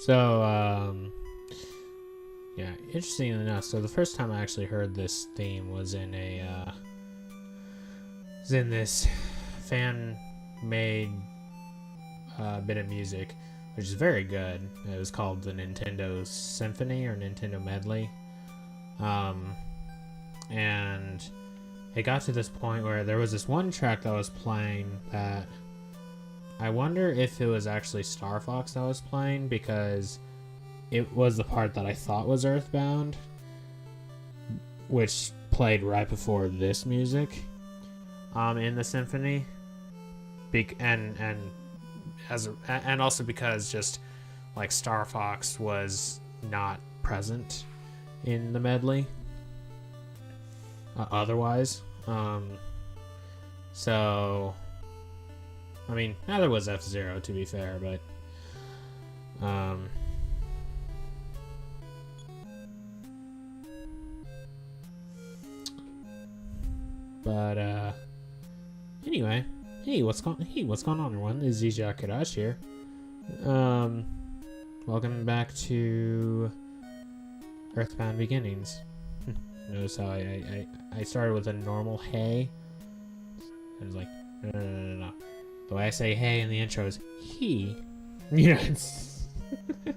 So, yeah, interesting enough. So the first time I actually heard this theme was in this fan-made bit of music, which is very good. It was called the Nintendo Symphony or Nintendo Medley. And it got to this point where there was this one track that was playing that I wonder if it was actually Star Fox that was playing, because it was the part that I thought was Earthbound, which played right before this music in the symphony. And also because just like Star Fox was not present in the medley otherwise. So I mean, neither was F-Zero, to be fair, but anyway, hey, what's going on, everyone? This is Zija Kadash here. Welcome back to Earthbound Beginnings. Notice how I started with a normal hey. I was like, no. The way I say hey in the intro is he. You know, it's I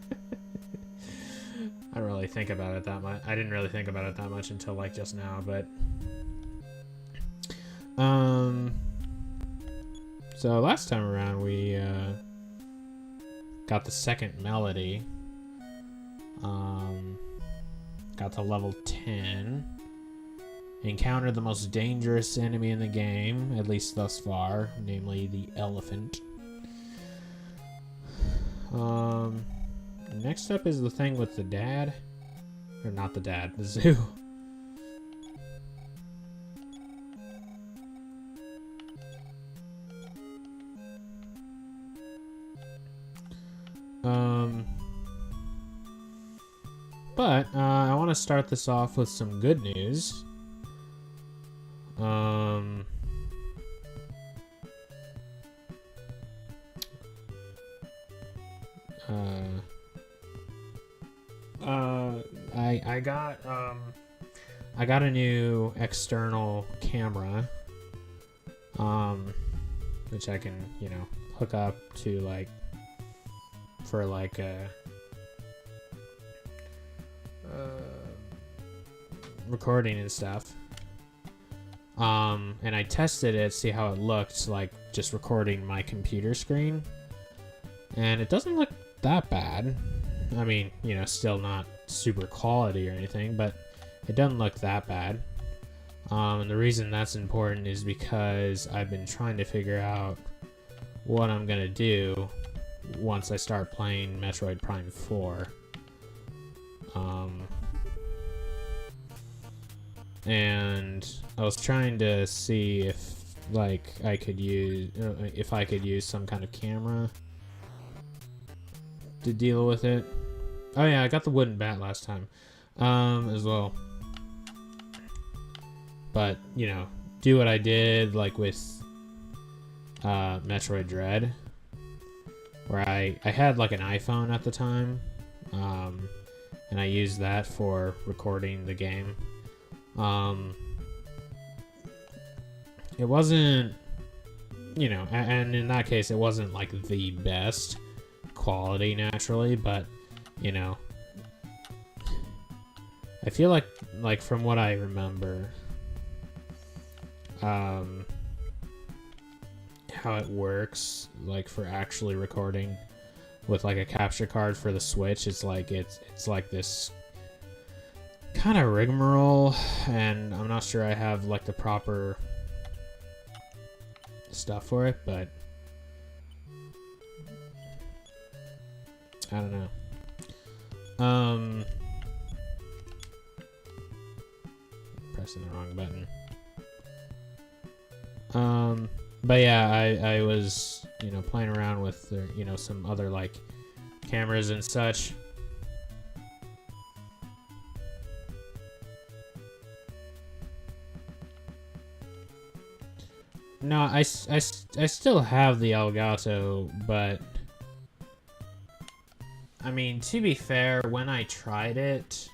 don't really think about it that much. I didn't really think about it that much until like just now, but so last time around we got the second melody. Got to level 10. Encountered the most dangerous enemy in the game, at least thus far, namely the elephant. Next up is the thing with the dad. Or not the dad, the zoo. But I want to start this off with some good news. I got a new external camera, which I can, you know, hook up to like for like a recording and stuff. And I tested it, see how it looked like just recording my computer screen, and it doesn't look that bad. I mean, you know, still not super quality or anything, but it doesn't look that bad. And the reason that's important is because I've been trying to figure out what I'm gonna do once I start playing Metroid Prime 4. And I was trying to see if like I could use some kind of camera to deal with it. Oh yeah, I got the wooden bat last time as well. But, you know, do what I did like with Metroid Dread, where I had like an iPhone at the time, and I used that for recording the game. It wasn't, you know, and in that case it wasn't like the best quality naturally, but, you know, I feel like from what I remember, how it works, like for actually recording with like a capture card for the Switch, it's like this kind of rigmarole, and I'm not sure I have like the proper stuff for it, but I don't know. Pressing the wrong button. But yeah, I was, you know, playing around with, you know, some other like cameras and such. No, I still have the Elgato, but I mean, to be fair, when I tried it,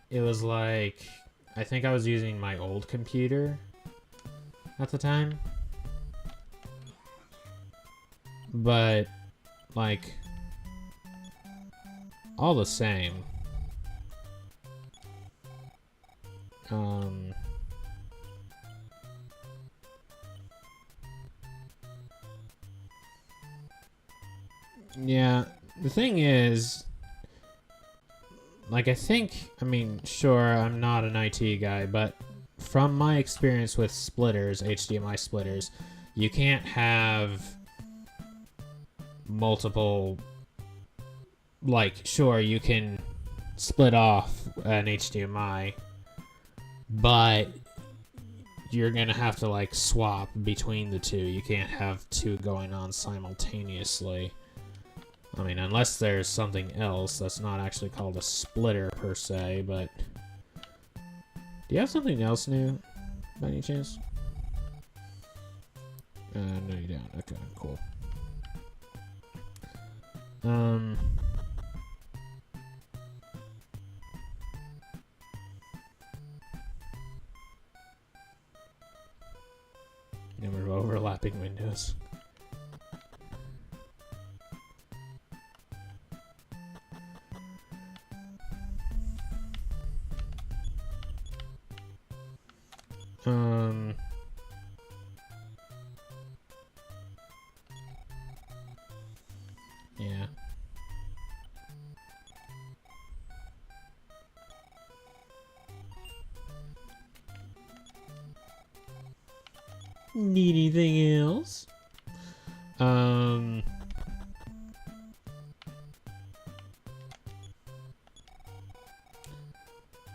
it was like, I think I was using my old computer at the time. But, like, all the same. Yeah, the thing is, like, I mean, sure, I'm not an IT guy, but from my experience with splitters, HDMI splitters, you can't have multiple, like, sure, you can split off an HDMI, but you're gonna have to, like, swap between the two. You can't have two going on simultaneously. I mean, unless there's something else that's not actually called a splitter per se, but... Do you have something else new, by any chance? No, you don't. Okay, cool. Number of overlapping windows. Yeah. Need anything else?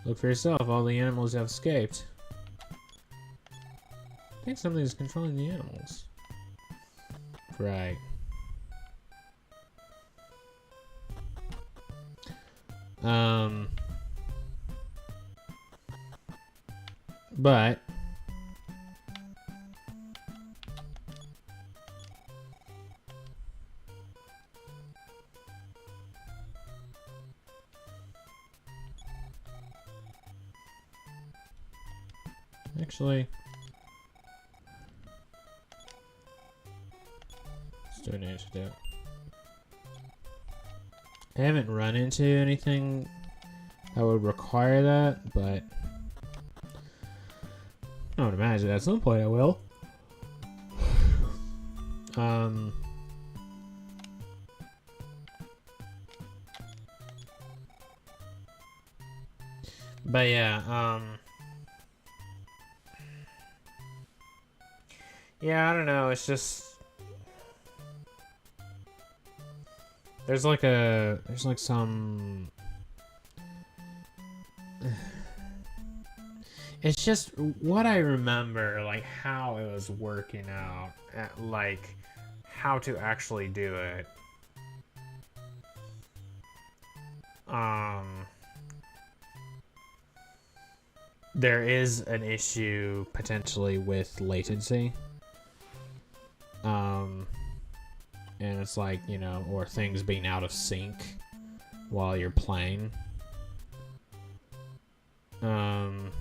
Look for yourself. All the animals have escaped. I think something is controlling the animals. Right. But actually, let's do an antidote. I haven't run into anything that would require that, but I would imagine at some point I will. But yeah, yeah, I don't know, it's just there's like some it's just what I remember, like how it was working out, like how to actually do it. There is an issue potentially with latency. And it's like, you know, or things being out of sync while you're playing. And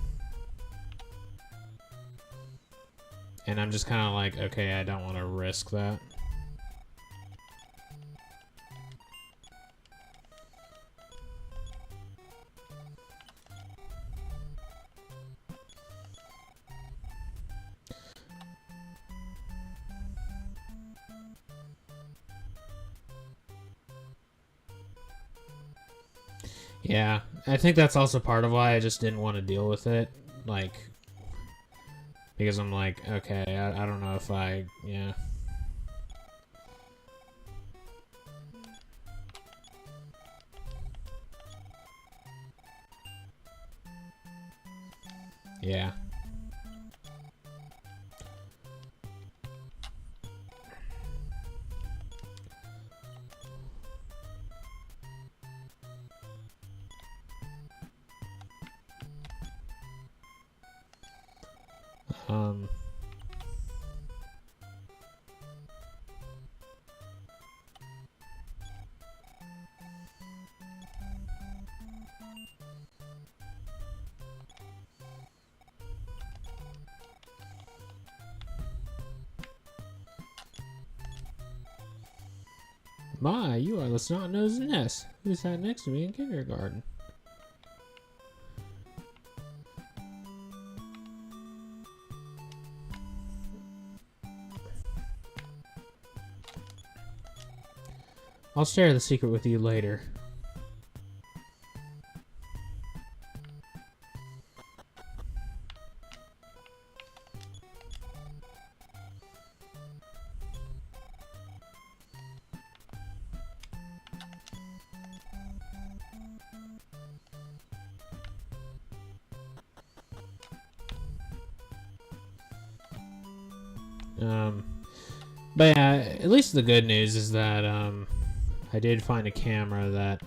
I'm just kind of like, okay, I don't want to risk that. Yeah, I think that's also part of why I just didn't want to deal with it, like, because I'm like, okay, I don't know if yeah. Yeah. My, you are the snot-nosed Ness who sat next to me in kindergarten. I'll share the secret with you later. But yeah, at least the good news is that I did find a camera that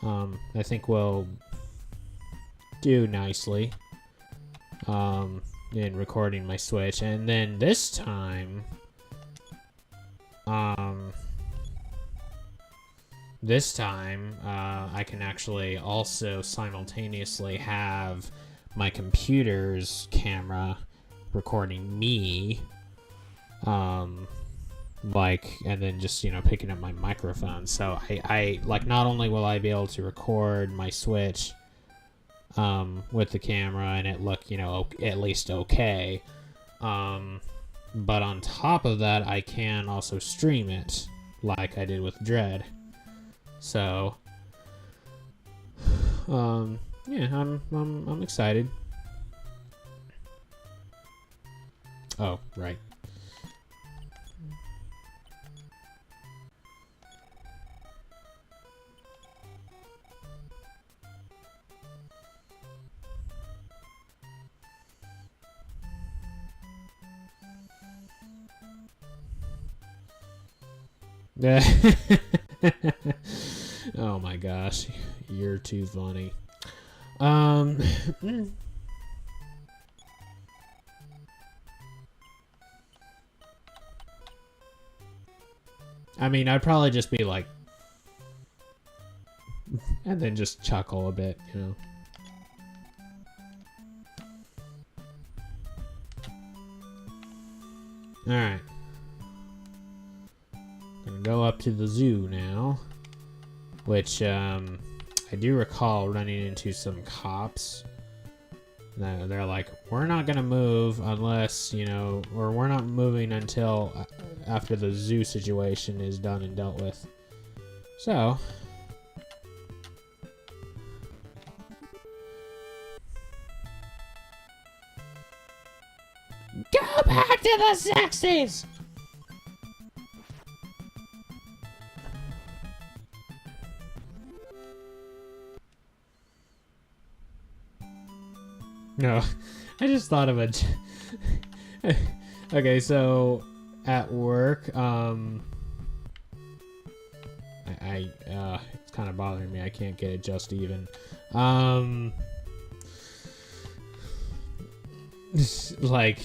I think will do nicely in recording my Switch. And then this time, I can actually also simultaneously have my computer's camera recording me, and then just, picking up my microphone. So I like, not only will I be able to record my Switch with the camera and it look, at least okay, but on top of that, I can also stream it like I did with Dread. So yeah, I'm excited. Oh, right. Oh my gosh, you're too funny. I mean, I'd probably just be like, and then just chuckle a bit, Alright. Gonna go up to the zoo now, which I do recall running into some cops. They're like, we're not gonna move unless, or we're not moving until after the zoo situation is done and dealt with. So go back to the 60s! No, I just thought of it. Okay, so at work, it's kind of bothering me. I can't get it just even. Like,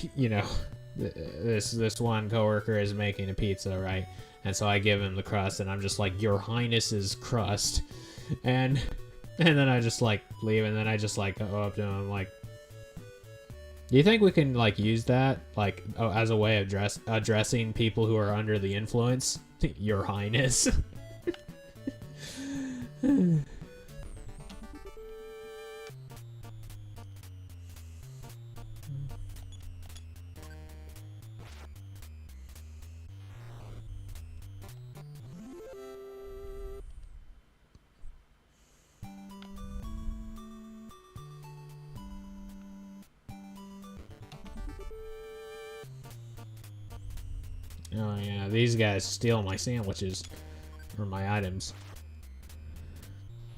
this one coworker is making a pizza, right? And so I give him the crust, and I'm just like, "Your Highness's crust," and then I just like leave, and then I just like go up to him, like, do you think we can like use that like as a way of addressing people who are under the influence? Your Highness. Oh yeah, these guys steal my sandwiches or my items,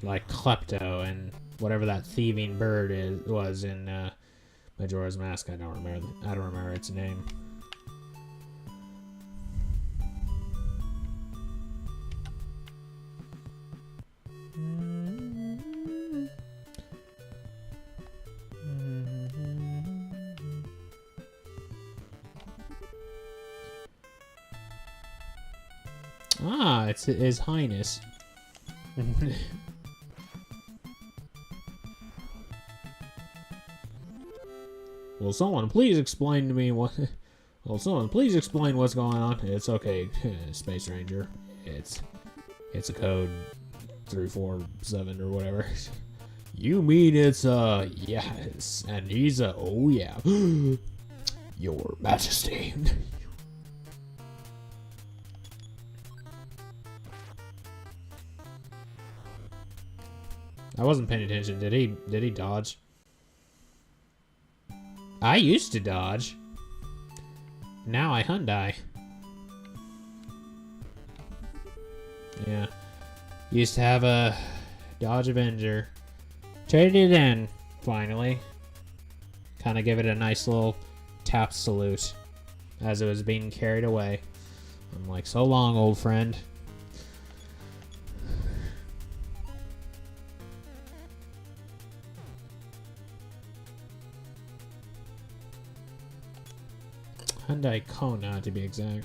like Klepto and whatever that thieving bird was in Majora's Mask. I don't remember its name. Ah, it's His Highness. Will someone please explain to me what... Will someone please explain what's going on? It's okay, Space Ranger. it's a code 347 or whatever. You mean it's yes, and he's a oh yeah, Your Majesty. I wasn't paying attention. Did he dodge? I used to dodge. Now I Hyundai. Yeah. Used to have a Dodge Avenger. Traded it in, finally. Kind of give it a nice little tap salute as it was being carried away. I'm like, so long, old friend. Hyundai Kona, to be exact.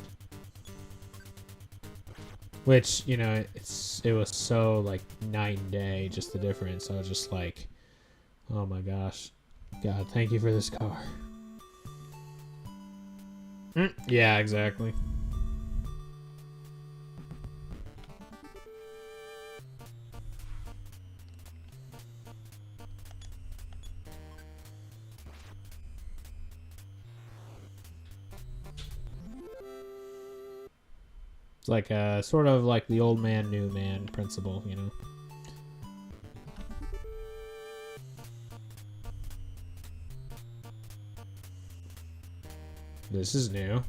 Which, you know, it was so, like, night and day, just the difference. I was just like, oh my gosh. God, thank you for this car. Yeah, exactly. It's like sort of like the old man, new man principle, you know. This is new.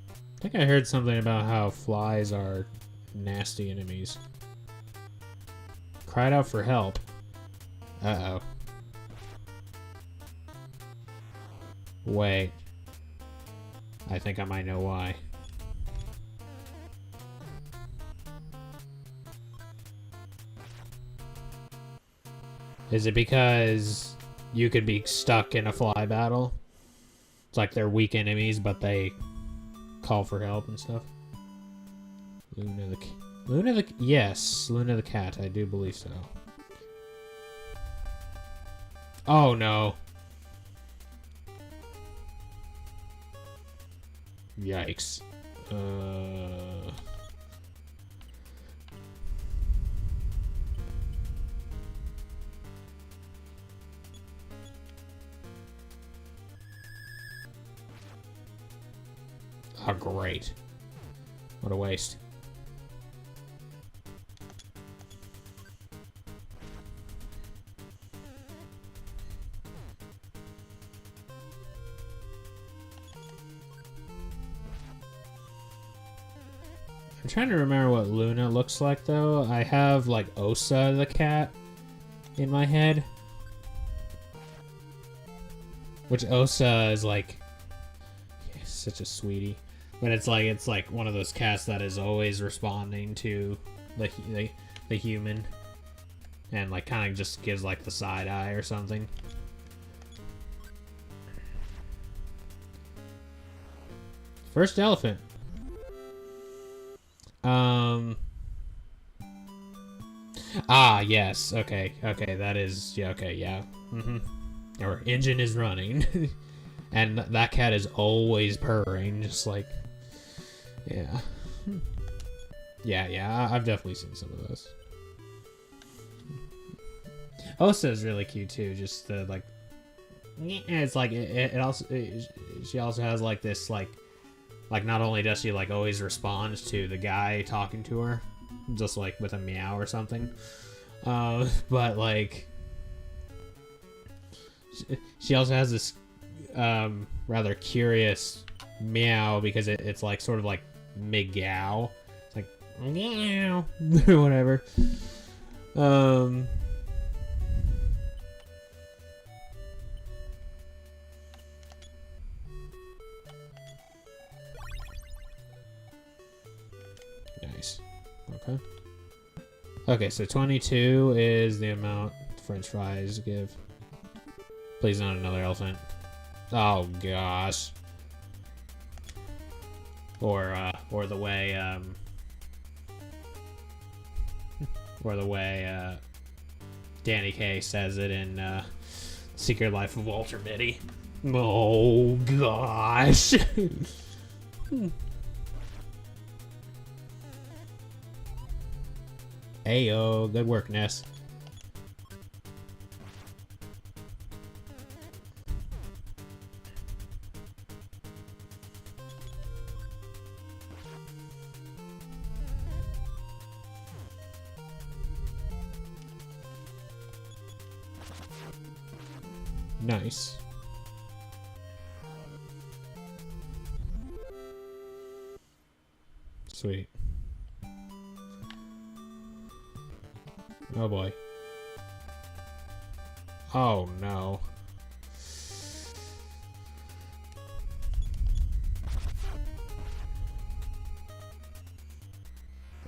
I think I heard something about how flies are nasty enemies. Cried out for help. Uh-oh. Wait. I think I might know why. Is it because you could be stuck in a fly battle? It's like they're weak enemies, but they call for help and stuff. Yes, Luna the cat, I do believe so. Oh no. Yikes. Oh, great. What a waste. I'm trying to remember what Luna looks like, though. I have, like, Osa the cat in my head. Which Osa is, like, yeah, such a sweetie. But it's like one of those cats that is always responding to the human. And, like, kind of just gives, like, the side eye or something. First elephant. Ah, yes. Okay, that is... Yeah, okay, yeah. Our engine is running. And that cat is always purring, just like... Yeah. Yeah, I've definitely seen some of those. Osa is really cute, too. Just the, like... It's like, she also has, like, this, like, not only does she, like, always respond to the guy talking to her, just, like, with a meow or something, but, like, she also has this, rather curious meow, because it's, like, sort of, like, meow. It's like, meow, or whatever. Nice. Okay, so 22 is the amount French fries give. Please not another elephant. Oh gosh. Or the way Danny Kaye says it in Secret Life of Walter Mitty. Oh gosh. Ayo, good work, Ness. Nice. Sweet. Oh boy. Oh no.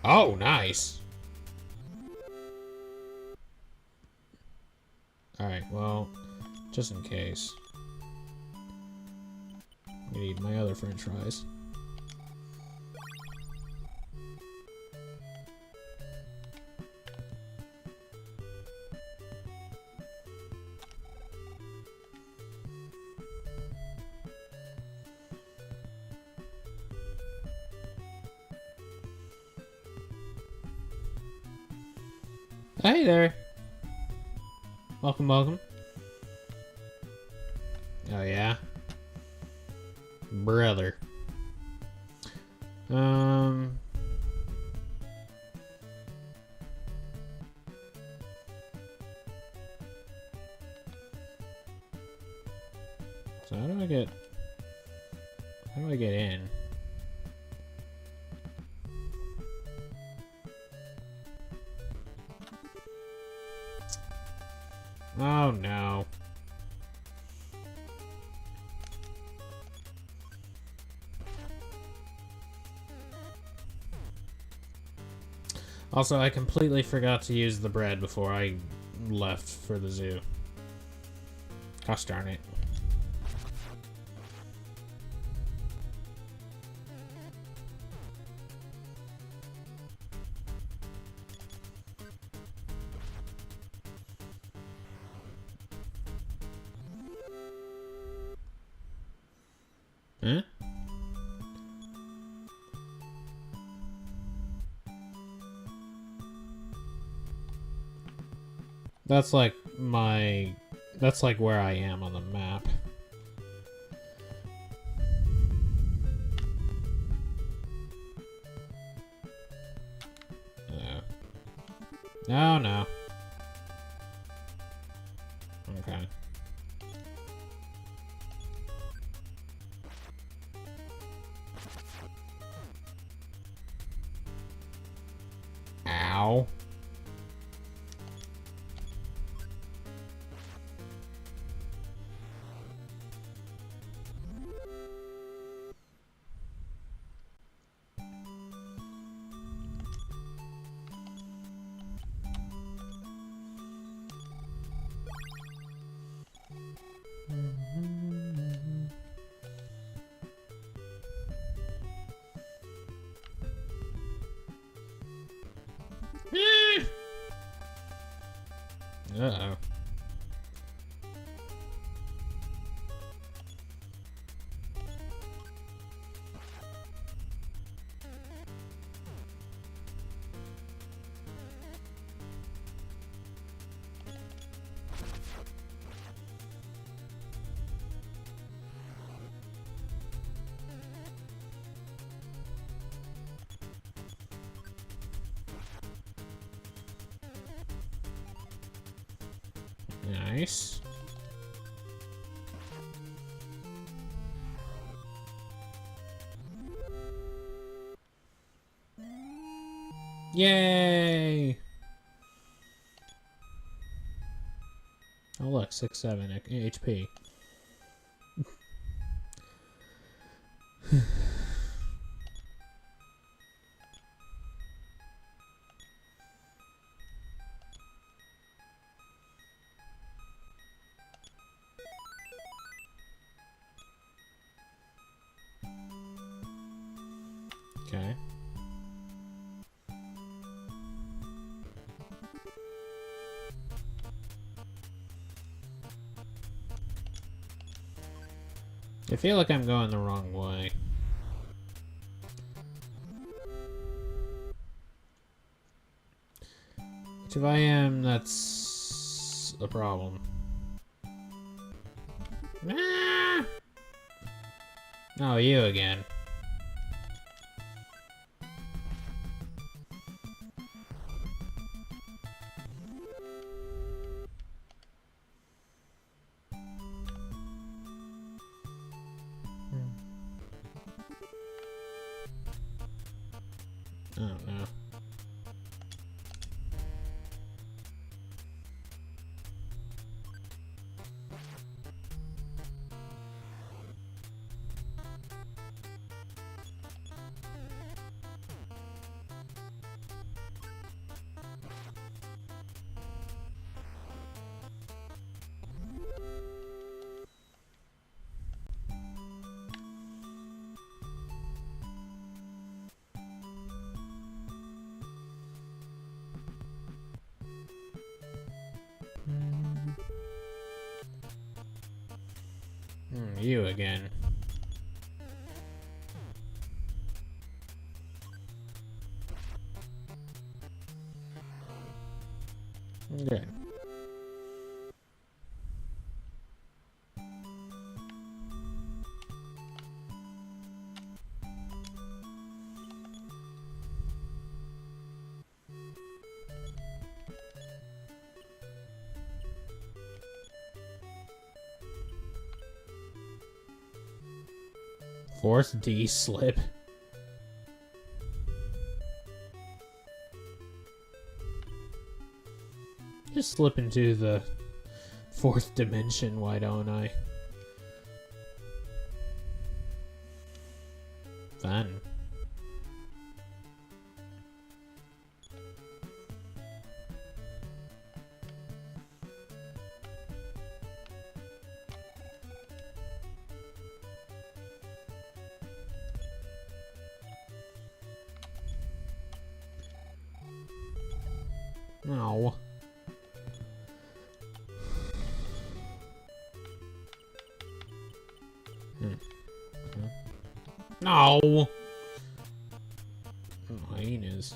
Oh, nice. Alright, well, just in case. I need my other french fries. Hey there. Welcome, welcome. Oh yeah? Brother. So how do I get in? Oh no. Also, I completely forgot to use the bread before I left for the zoo. Gosh darn it. Huh? That's like that's like where I am on the map. No, no. Okay. Ow. Uh-oh. Nice. Yay! Oh look, 6-7 HP. Okay. I feel like I'm going the wrong way. If I am, that's a problem. Ah! Oh, you again. I don't know. You again. Okay. Fourth D slip. Just slip into the fourth dimension, why don't I? Fun. No. No. Oh, hyenas.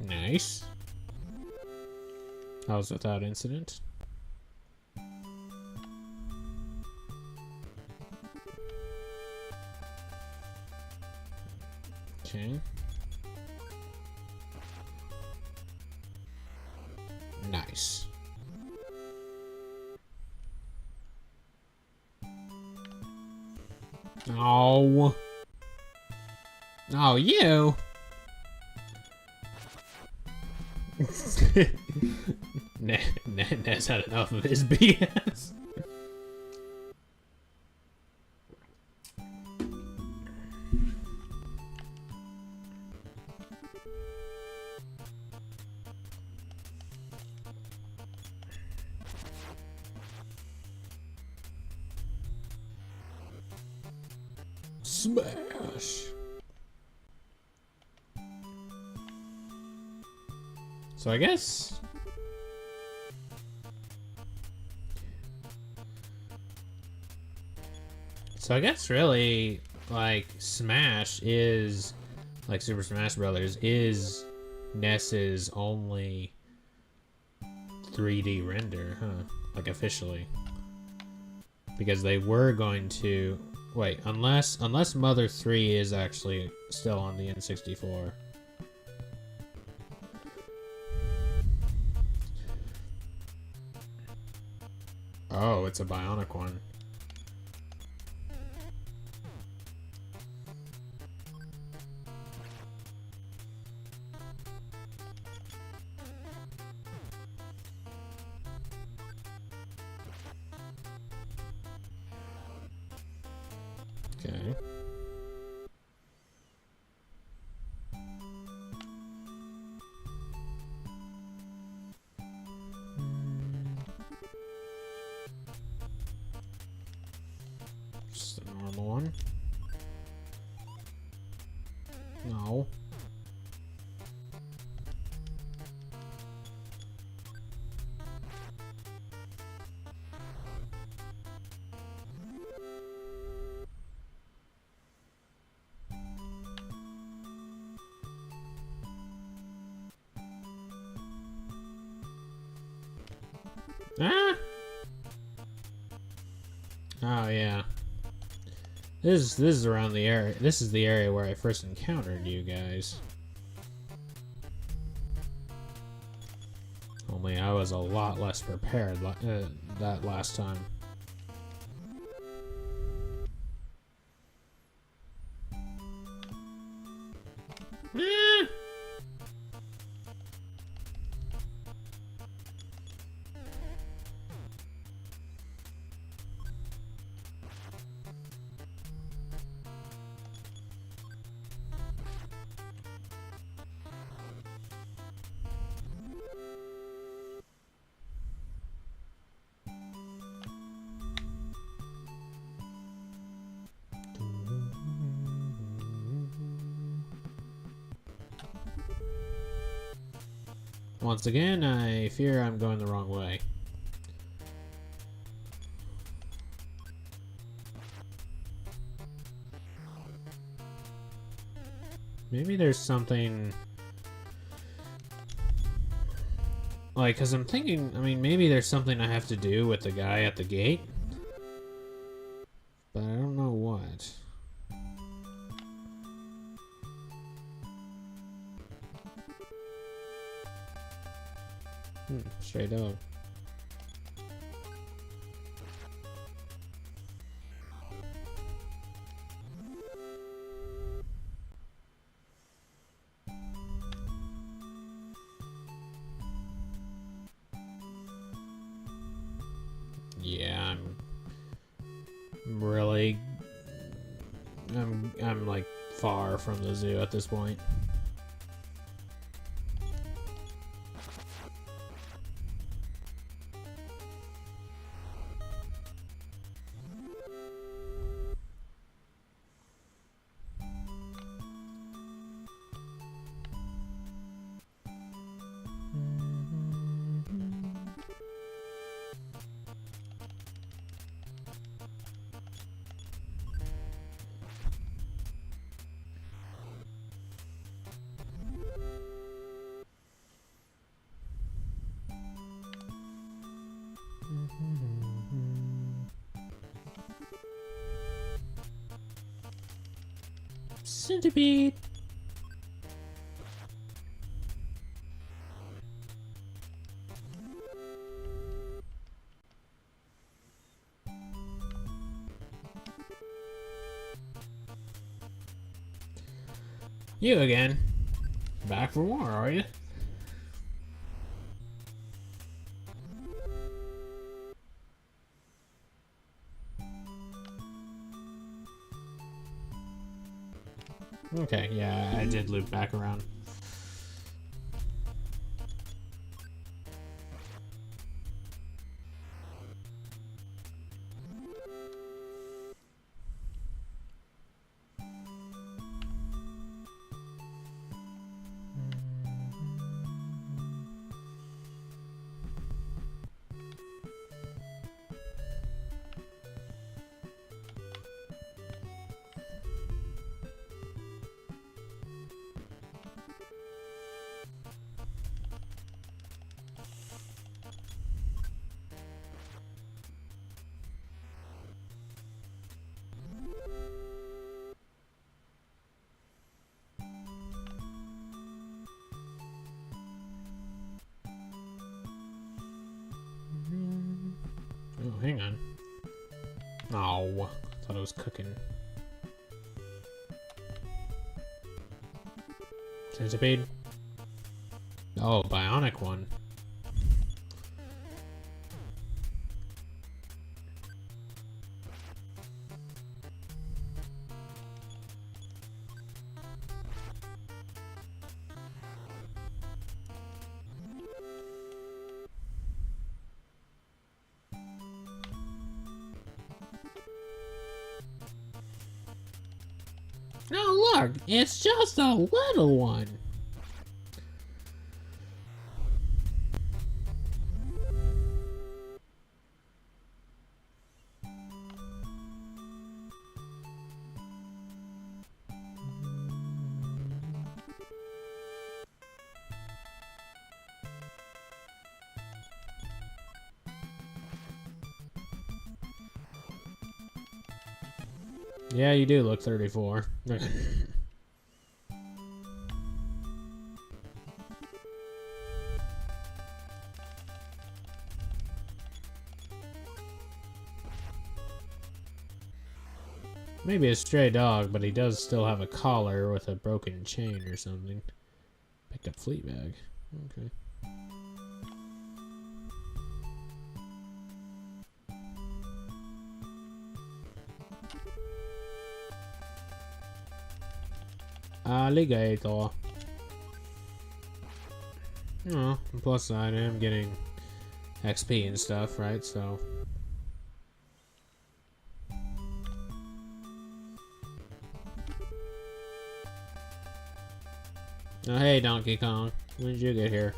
Nice. That was without incident. Okay. Nice. Oh. Oh, you. Ness had enough of his BS. Smash. So I guess really like Smash is like Super Smash Brothers is NES's only 3D render, huh? Like officially. Because they were going to wait, unless Mother 3 is actually still on the N64. Oh, it's a bionic one. Okay. Just a normal one. No. Ah! Oh, yeah. This is around the area. This is the area where I first encountered you guys. Only I was a lot less prepared that last time. Ah! Once again, I fear I'm going the wrong way. Maybe there's something... Like, because I'm thinking, I mean, maybe there's something I have to do with the guy at the gate. But I don't know what. Straight up. Yeah, I'm really... I'm like far from the zoo at this point. Centipede! You again. Back for more, are you? Okay, yeah, I did loop back around. Oh, hang on. Oh, thought I was cooking. Centipede? Oh, bionic one. Oh, look, it's just a little one. Yeah, you do look 34. Maybe a stray dog, but he does still have a collar with a broken chain or something. Picked up Fleabag. Okay. Alligator. Oh, plus side, I am getting XP and stuff, right? So. Oh, hey, Donkey Kong. When did you get here?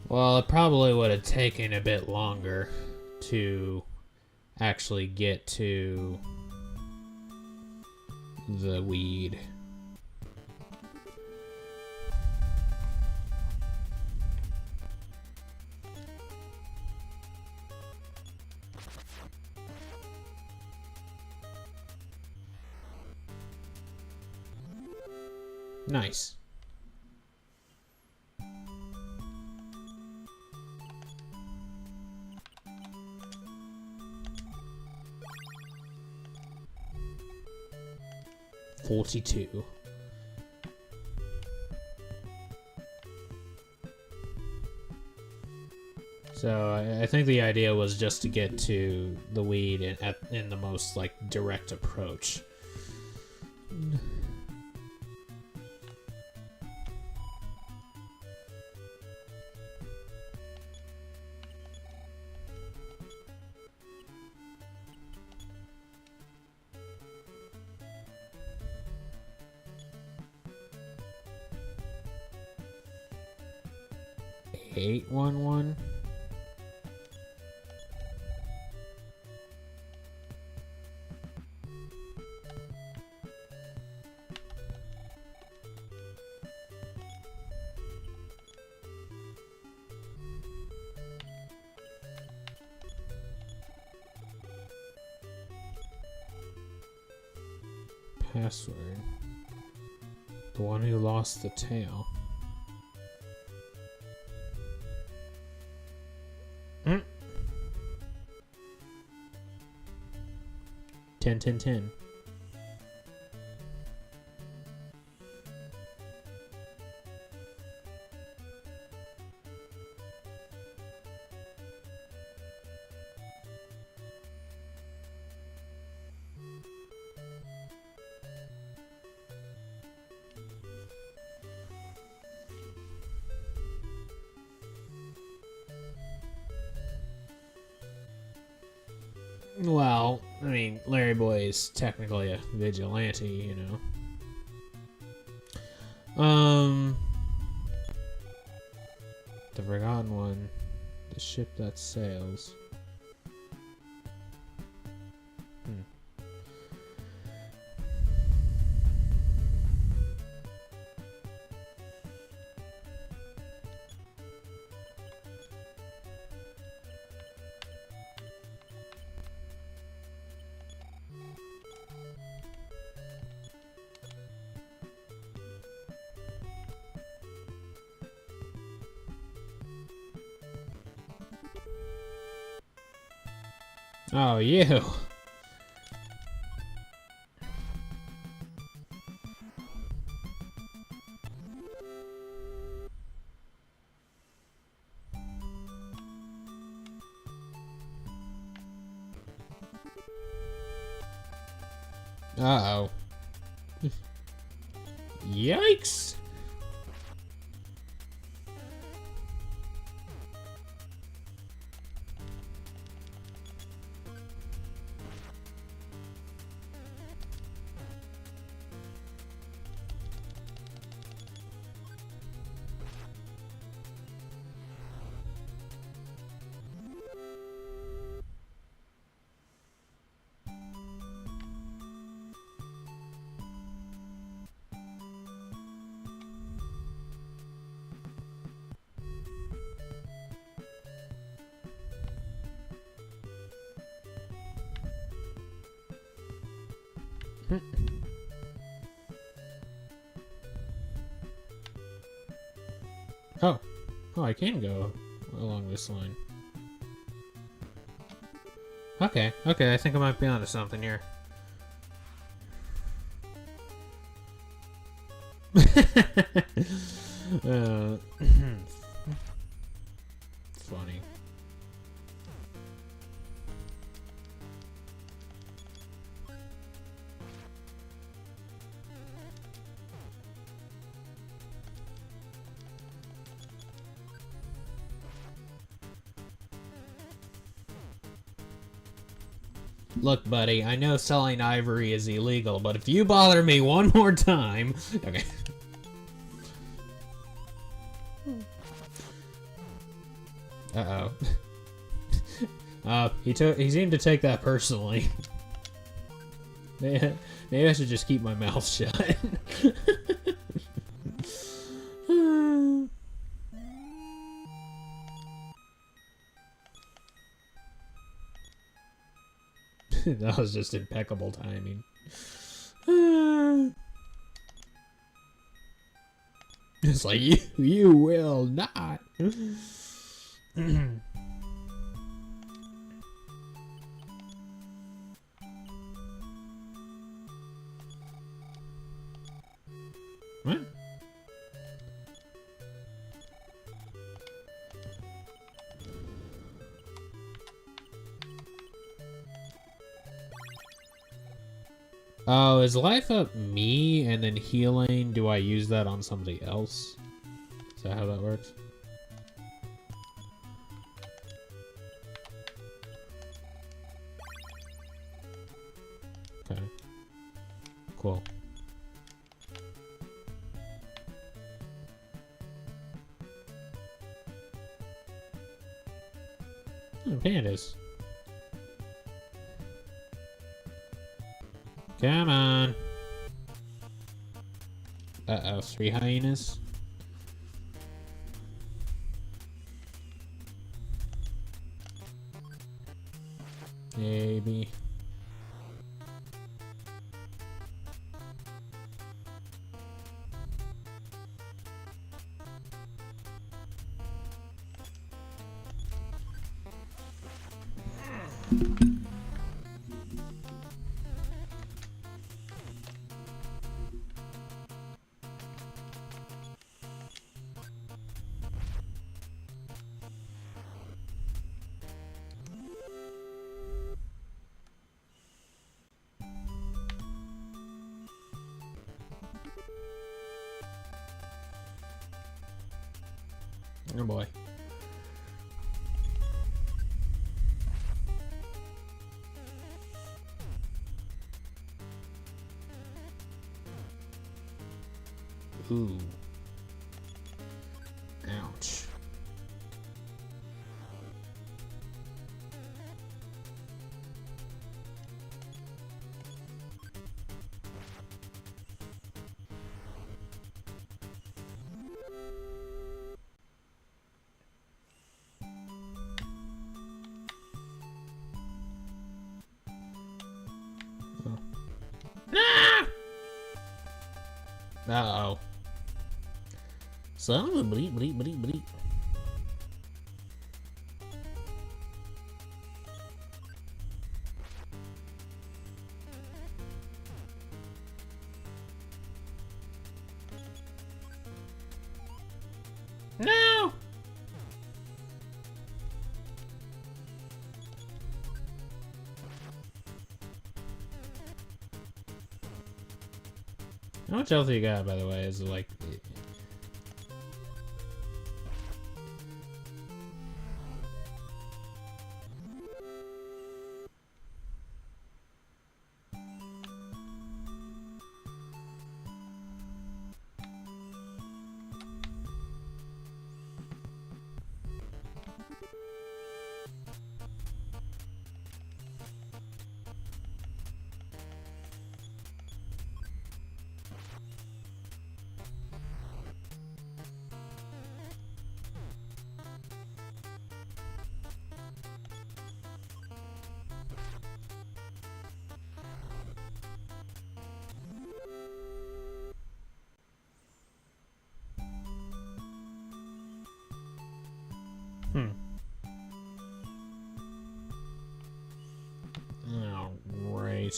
Well, it probably would have taken a bit longer to actually get to the weed. Nice. $42. So I think the idea was just to get to the weed in the most like direct approach. Eight 1-1. Password. The one who lost the tail. 10-10-10. Well, I mean, Larry Boy is technically a vigilante, you know. The Forgotten One, the ship that sails. Oh, you. Uh-oh. Yikes. Oh. Oh, I can go along this line. Okay, okay, I think I might be onto something here. Funny. Look, buddy, I know selling ivory is illegal, but if you bother me one more time... Okay. Uh-oh. He seemed to take that personally. Maybe I should just keep my mouth shut. That was just impeccable timing. It's like, you will not. What? Oh, is life up me and then healing? Do I use that on somebody else? Is that how that works? Okay. Cool. Oh, pandas. Come on. Uh-oh, 3 hyenas. Maybe. Oh boy. Ooh. Ouch. Uh-oh. Son of a bleep, bleep, bleep, bleep. No! How much health you got, by the way? Is it like... Hmm. Oh, great.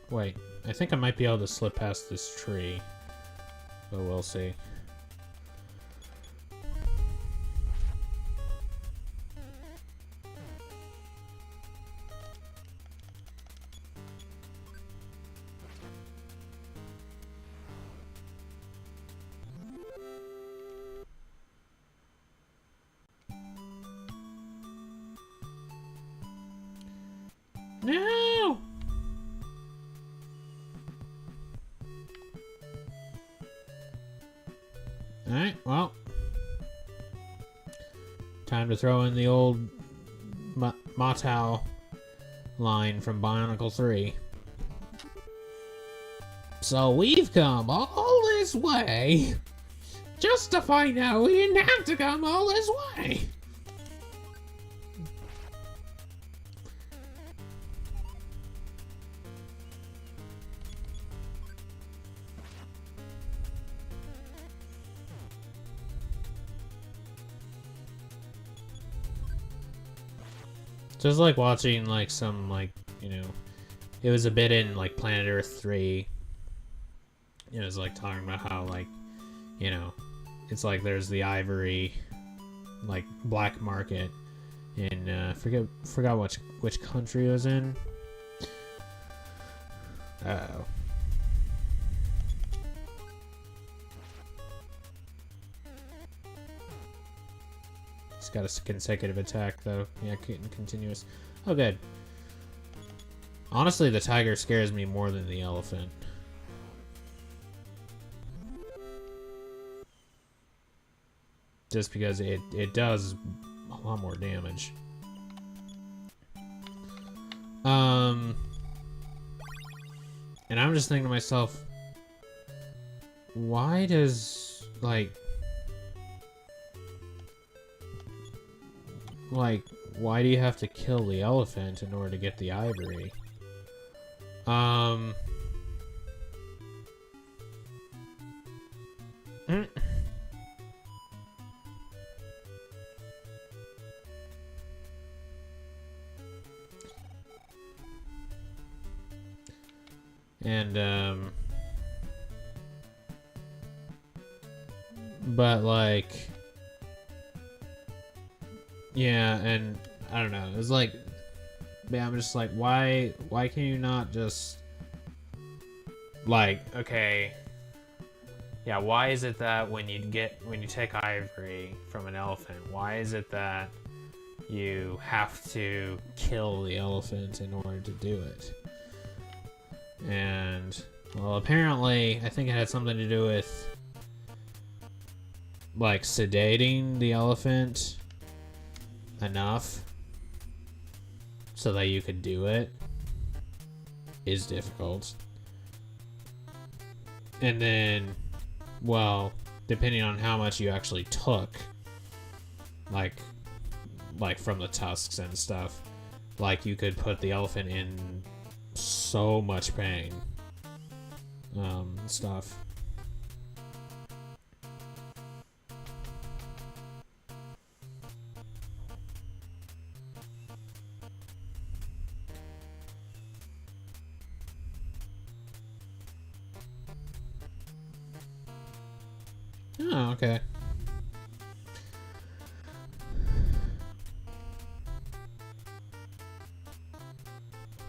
Wait, I think I might be able to slip past this tree. But we'll see. No! Alright, well. Time to throw in the old Matau line from Bionicle 3. So we've come all this way just to find out we didn't have to come all this way. Just like watching like some like, you know, it was a bit in like Planet Earth 3. It was like talking about how like, you know, it's like there's the ivory like black market in forgot which country it was in. Uh-oh. It's got a consecutive attack though. Yeah, continuous. Oh, good. Honestly, the tiger scares me more than the elephant. Just because it does a lot more damage. And I'm just thinking to myself, why does like why do you have to kill the elephant in order to get the ivory? And but like, yeah, and I don't know, it's like, yeah, I'm just like, why can you not just like, okay, yeah, why is it that when you take ivory from an elephant, why is it that you have to kill the elephant in order to do it? And well, apparently I think it had something to do with like sedating the elephant enough so that you could do it is difficult. And then, well, depending on how much you actually took, like from the tusks and stuff, like you could put the elephant in so much pain, stuff. Oh, okay.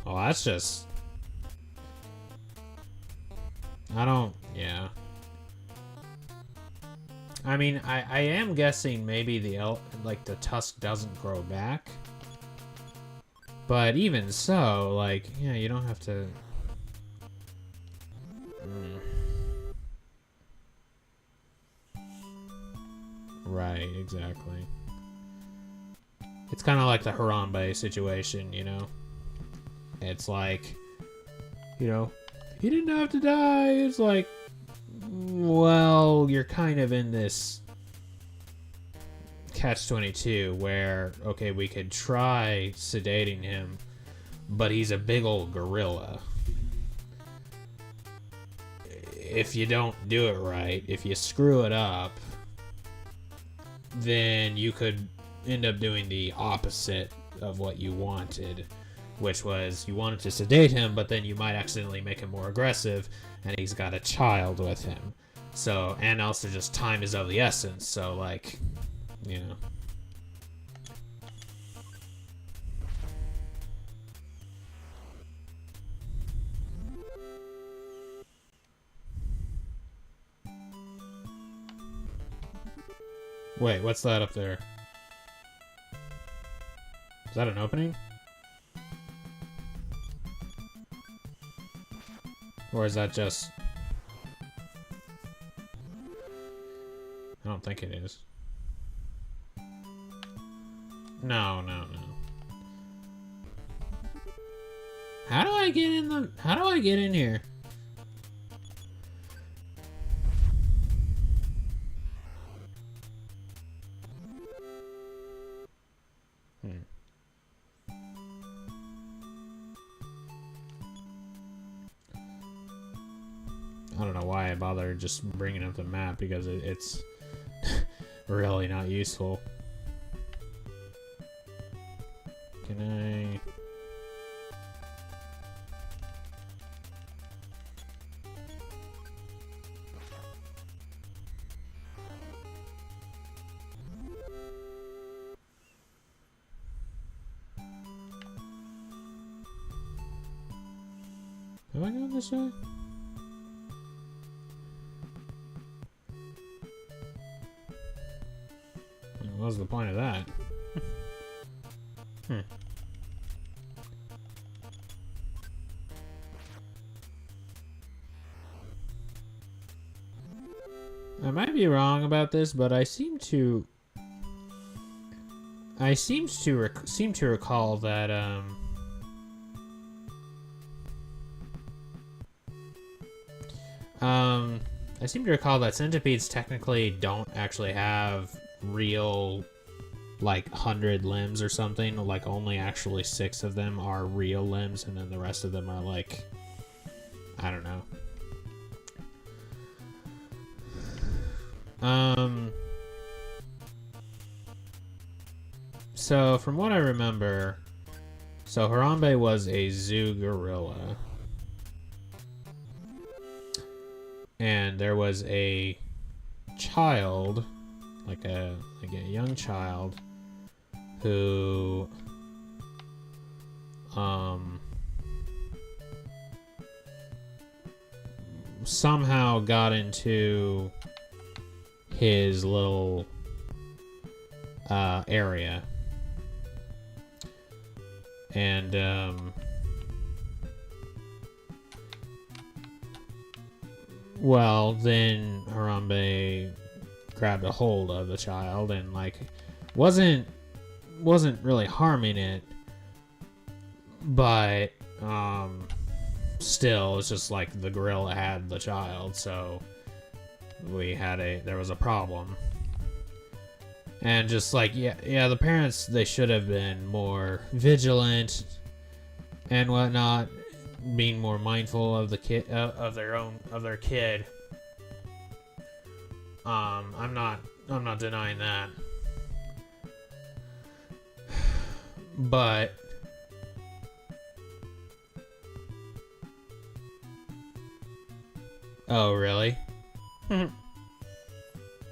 Well, that's just... I don't... yeah. I mean, I am guessing maybe the tusk doesn't grow back. But even so, like, yeah, you don't have to... Right, exactly. It's kind of like the Harambe situation, you know? It's like, you know, he didn't have to die. It's like, well, you're kind of in this catch-22 where, okay, we could try sedating him, but he's a big old gorilla. If you don't do it right, if you screw it up, then you could end up doing the opposite of what you wanted, which was you wanted to sedate him, but then you might accidentally make him more aggressive, and he's got a child with him. So, and also just time is of the essence, so like, you know. Wait, what's that up there? Is that an opening? Or is that just... I don't think it is. No. How do I get in here? I don't know why I bother just bringing up the map, because it's really not useful. Can I... Am I going this way? What was the point of that? I might be wrong about this, but I seem to recall that I seem to recall that centipedes technically don't actually have real, like, 100 limbs or something. Like, only actually 6 of them are real limbs, and then the rest of them are, like, I don't know. So from what I remember, so Harambe was a zoo gorilla, and there was a child, like a young child, who somehow got into his little area, and well, then Harambe grabbed a hold of the child and, like, wasn't really harming it, but still, it's just like the gorilla had the child, so there was a problem. And just like, yeah, the parents, they should have been more vigilant and whatnot, being more mindful of the kid, of their kid. I'm not denying that, but oh really?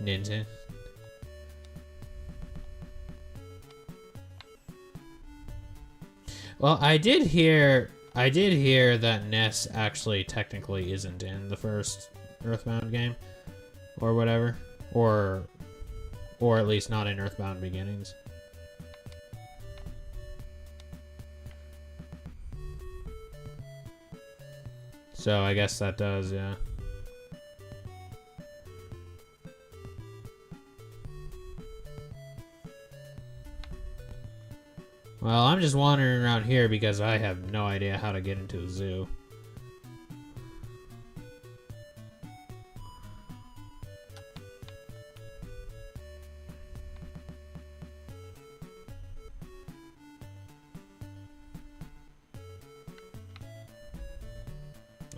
Ninja. Well, I did hear that Ness actually technically isn't in the first Earthbound game, or whatever, or at least not in Earthbound Beginnings. So I guess that does, yeah. Well, I'm just wandering around here because I have no idea how to get into the zoo.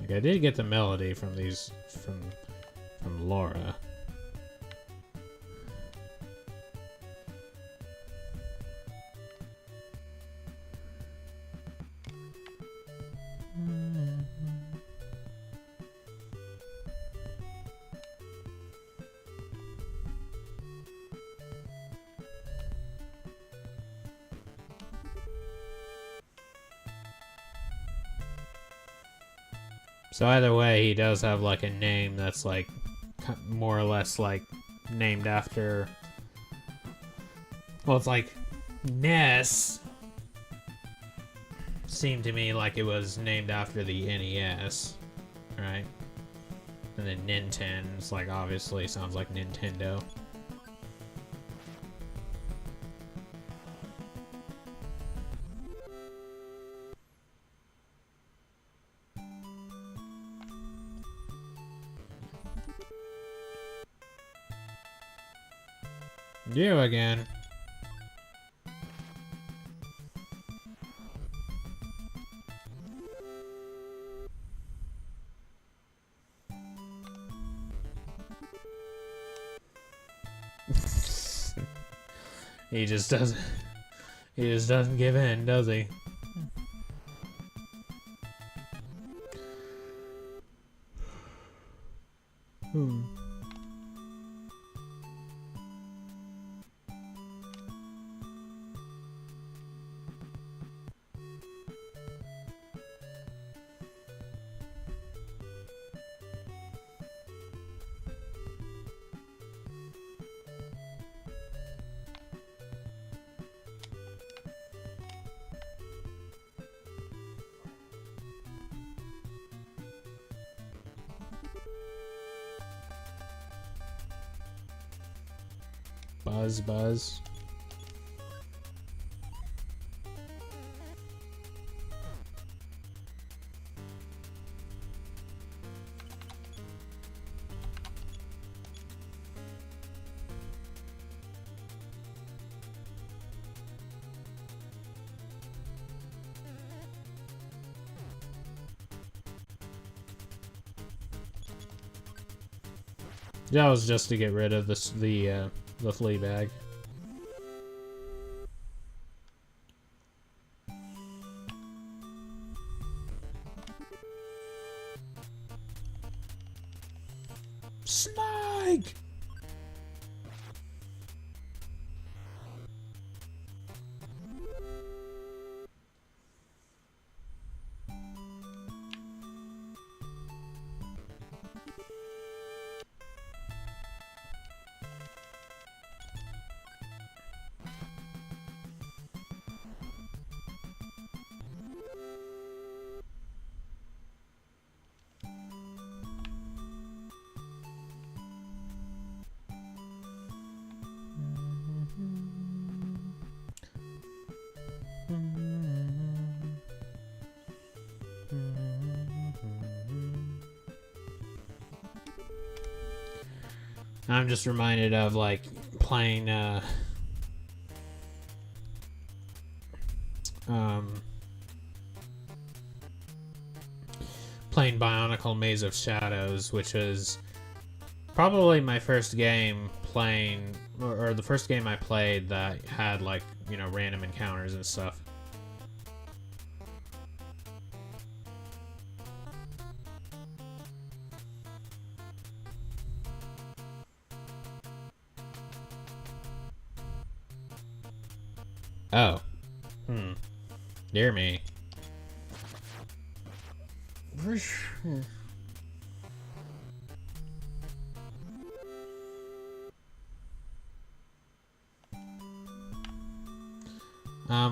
Like, I did get the melody from these from Laura. So either way, he does have like a name that's like more or less like named after. Well, it's like NES seemed to me like it was named after the NES, right? And then Nintendo's like obviously sounds like Nintendo. You again. He just doesn't give in, does he? Buzz. That was just to get rid of the flea bag. Snake! I'm just reminded of like playing playing Bionicle Maze of Shadows, which was probably my first game playing, or the first game I played that had like, you know, random encounters and stuff. Oh. Dear me.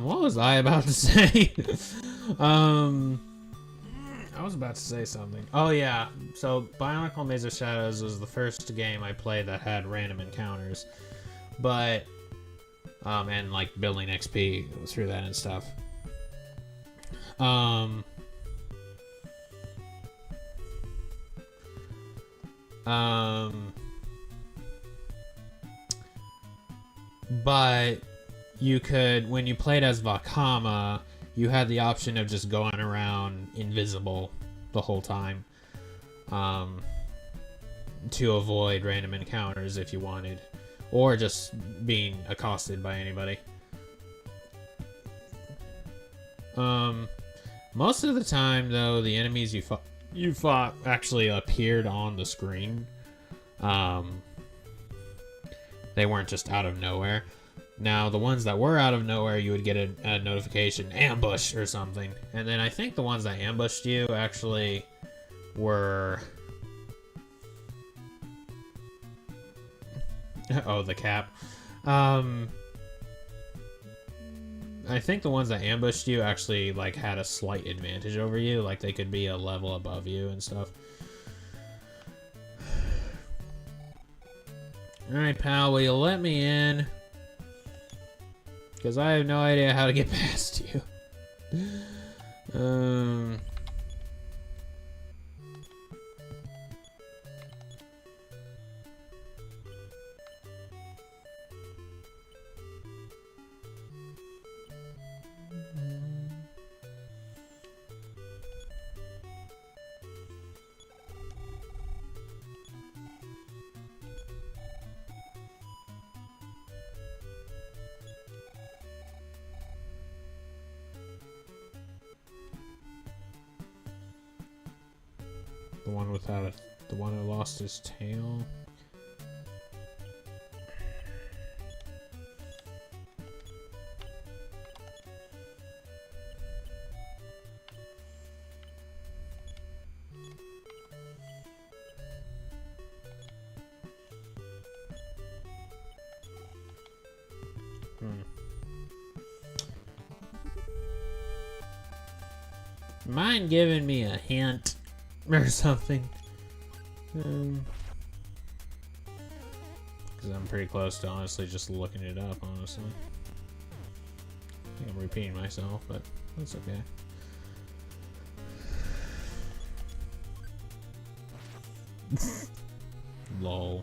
What was I about to say? I was about to say something. Oh yeah, so Bionicle Maze of Shadows was the first game I played that had random encounters, but and like building XP through that and stuff. But you could, when you played as Vakama, you had the option of just going around invisible the whole time, to avoid random encounters if you wanted, or just being accosted by anybody. Most of the time, though, the enemies you fought actually appeared on the screen. They weren't just out of nowhere. Now, the ones that were out of nowhere, you would get a notification, ambush or something. And then I think the ones that ambushed you actually were... Oh, the cap. I think the ones that ambushed you actually, like, had a slight advantage over you. Like, they could be a level above you and stuff. Alright, pal, will you let me in? Because I have no idea how to get past you. The one without the one who lost his tail. Mind giving me a hint or something? Because I'm pretty close to honestly just looking it up, honestly. I think I'm repeating myself, but that's okay. Lol.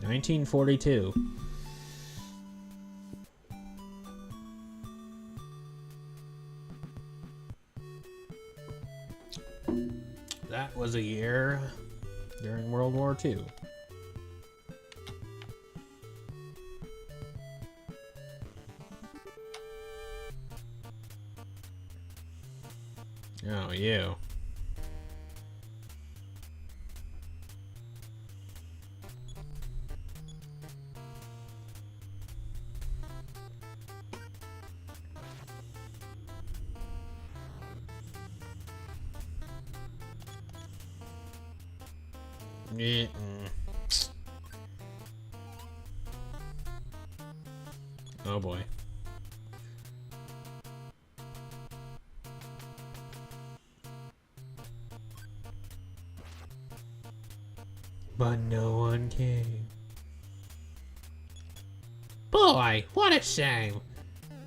$1942. That was a year during World War II. Oh, you. Yeah. Oh boy. But no one came. Boy, what a shame.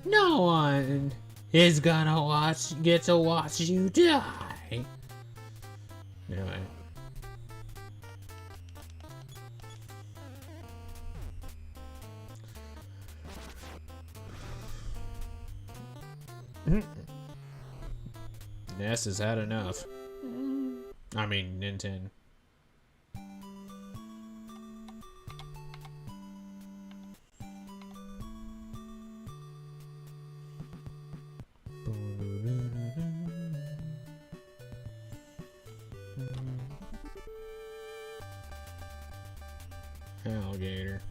No one is gonna get to watch you die. Anyway. Ness has had enough. I mean, Nintendo. Alligator.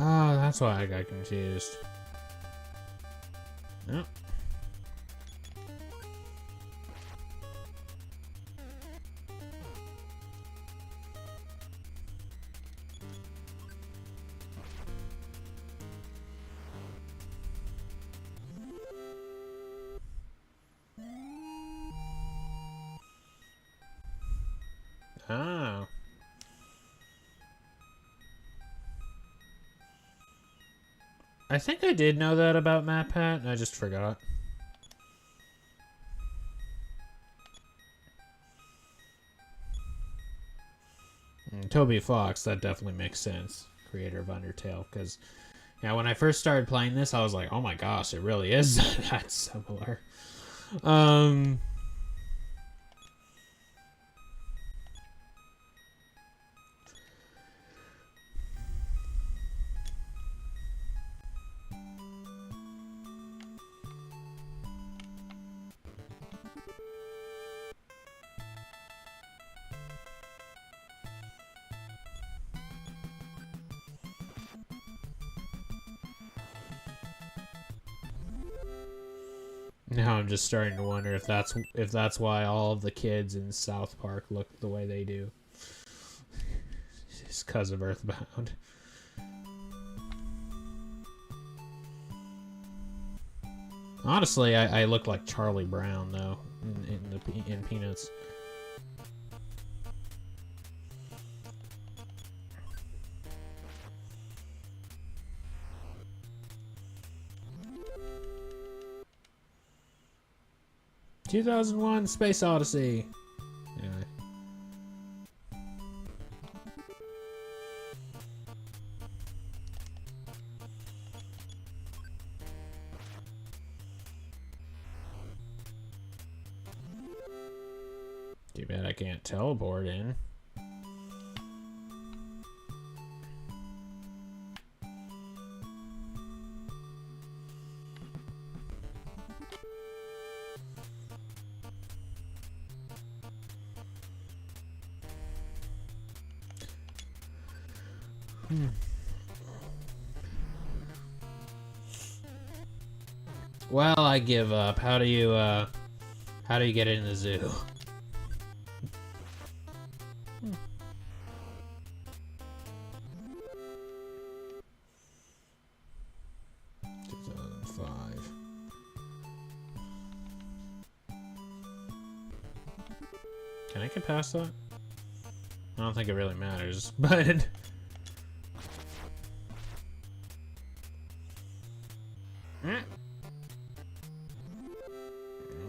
Oh, that's why I got confused. Yep. Oh. I think I did know that about Matt Pat, and I just forgot. Toby Fox, that definitely makes sense. Creator of Undertale, because Yeah, when I first started playing this, I was like, oh my gosh, it really is that similar. Now I'm just starting to wonder if that's why all of the kids in South Park look the way they do. It's because of Earthbound. Honestly, I look like Charlie Brown though in Peanuts. "2001: Space Odyssey." Anyway. Too bad I can't teleport in. Well, I give up. How do you get in the zoo? Can I get past that? I don't think it really matters, but...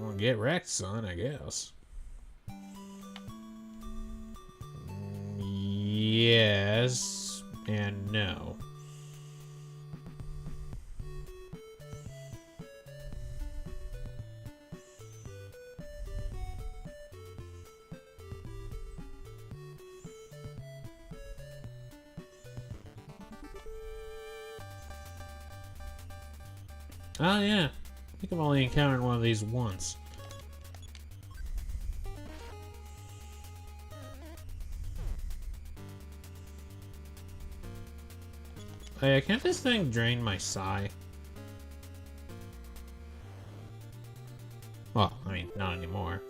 Well, get wrecked, son, I guess. Yes and no. Oh yeah, I think I've only encountered one of these once. Hey, can't this thing drain my psi? Well, I mean, not anymore.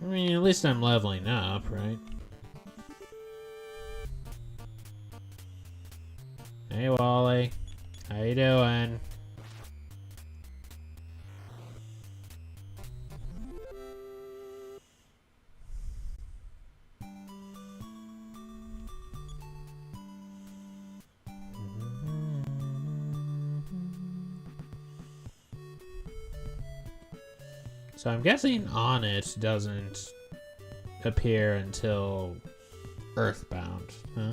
I mean, at least I'm leveling up, right? Hey, Wally. How you doing? So I'm guessing On It doesn't appear until Earthbound, huh?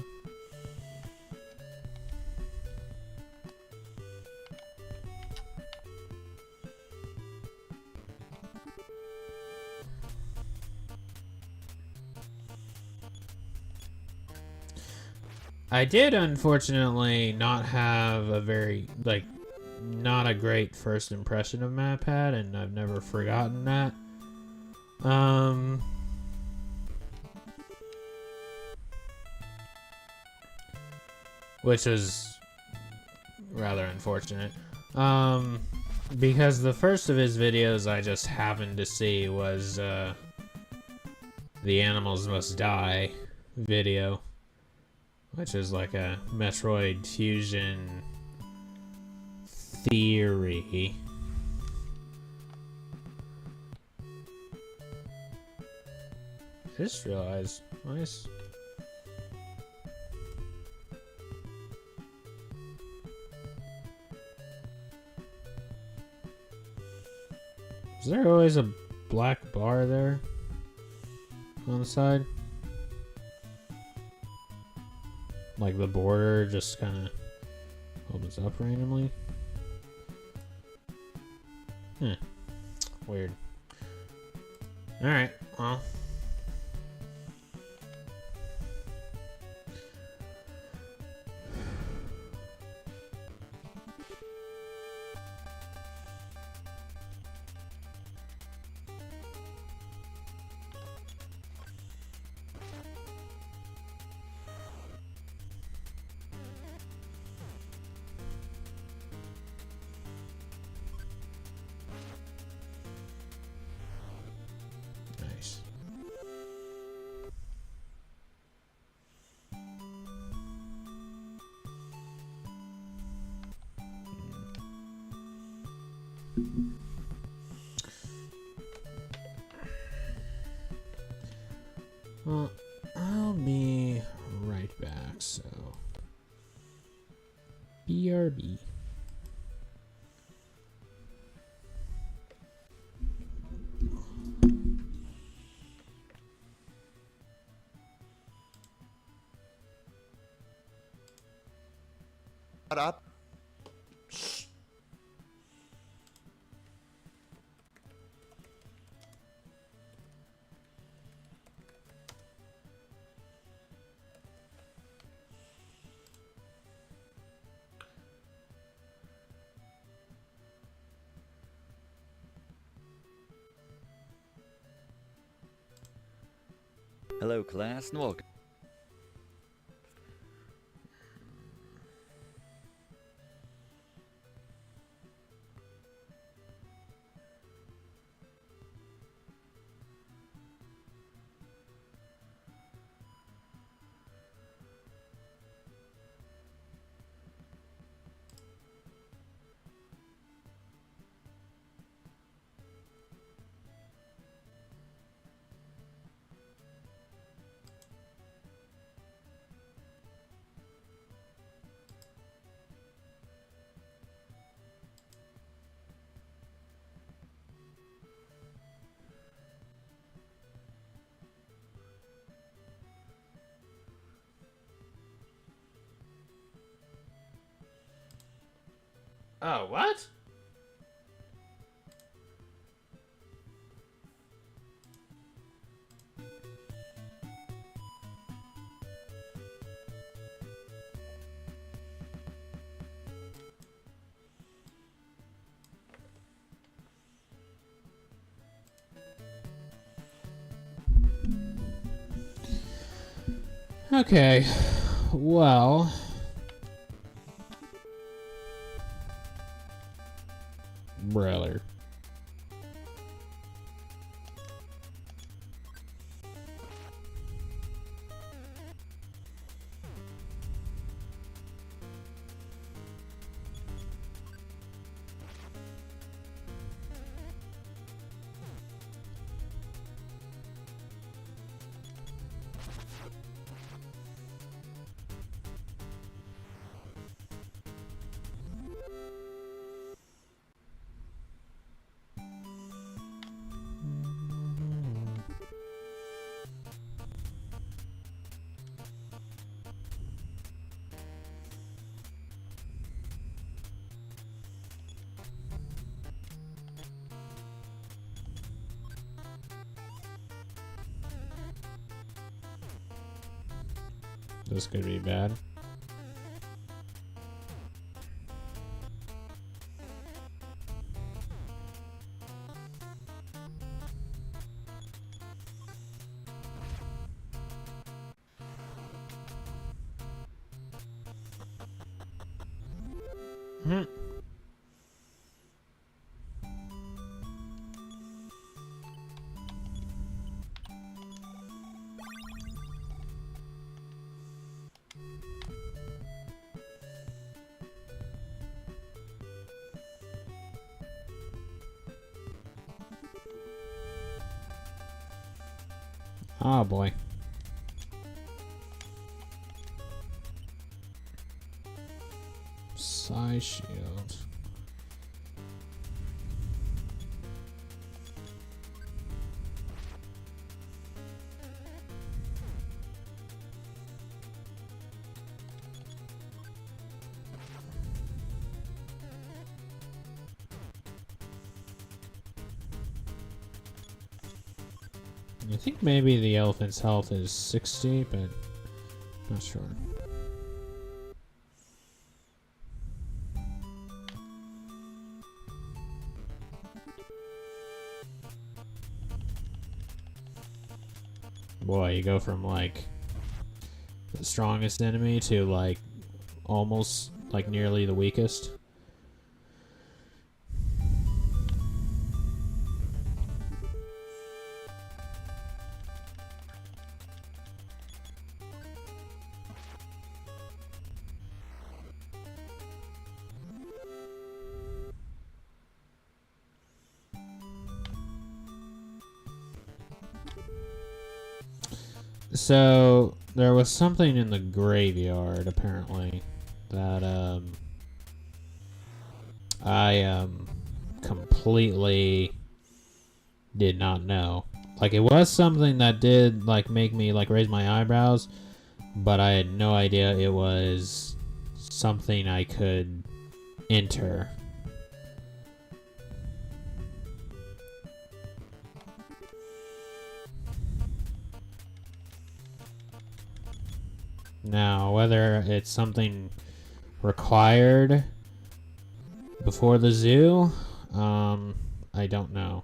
I did unfortunately not have a very, like, not a great first impression of MatPat, and I've never forgotten that. Which is rather unfortunate. Because the first of his videos I just happened to see was the Animals Must Die video, which is like a Metroid Fusion theory. Just realized. Nice. Is there always a black bar there on the side? Like the border just kind of opens up randomly? Weird. Alright, well. Nice. Well, I'll be right back, so BRB. Shut up. Hello, class, and welcome. Oh, what? Okay, well, brother. This could be bad. Oh boy. Side shield. I think maybe the elephant's health is 60, but not sure. Boy, you go from like the strongest enemy to like almost like nearly the weakest. So there was something in the graveyard apparently that I completely did not know. Like, it was something that did like make me like raise my eyebrows, but I had no idea it was something I could enter. Now, whether it's something required before the zoo, I don't know.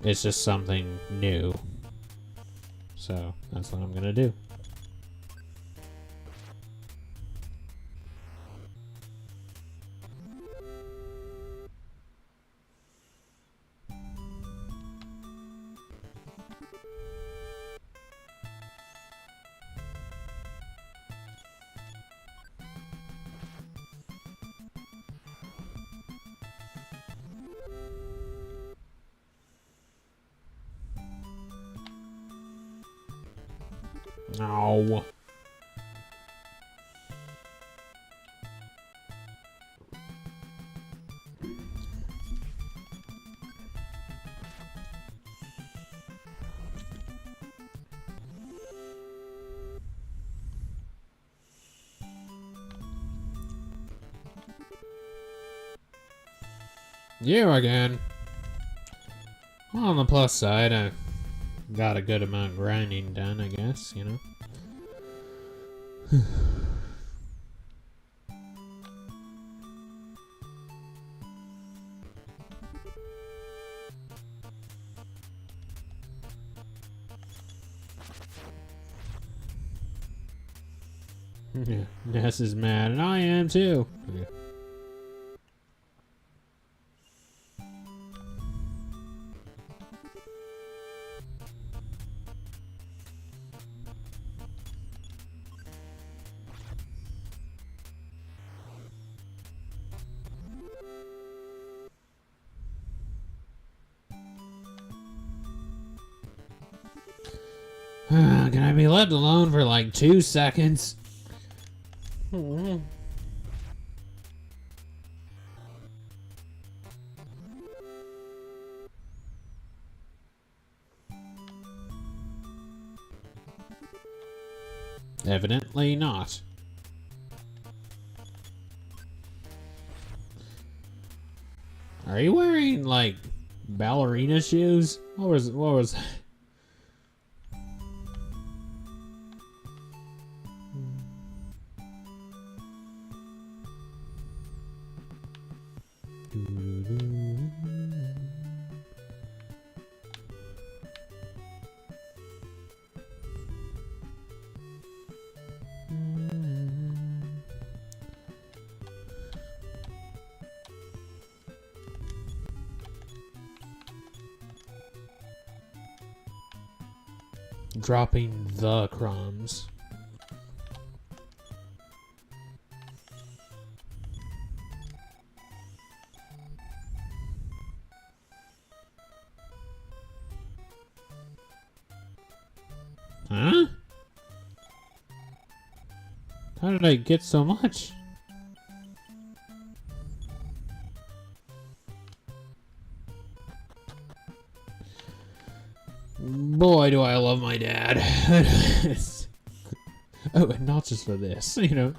It's just something new. So, that's what I'm gonna do. No. You again. Well, on the plus side, I got a good amount of grinding done, I guess, you know? Yeah, Ness is mad, and I am too. Okay. Can I be left alone for like 2 seconds? Evidently not. Are you wearing like ballerina shoes? What was that? Dropping the crumbs. How did I get so much? Boy, do I love my dad. Oh, and not just for this, you know.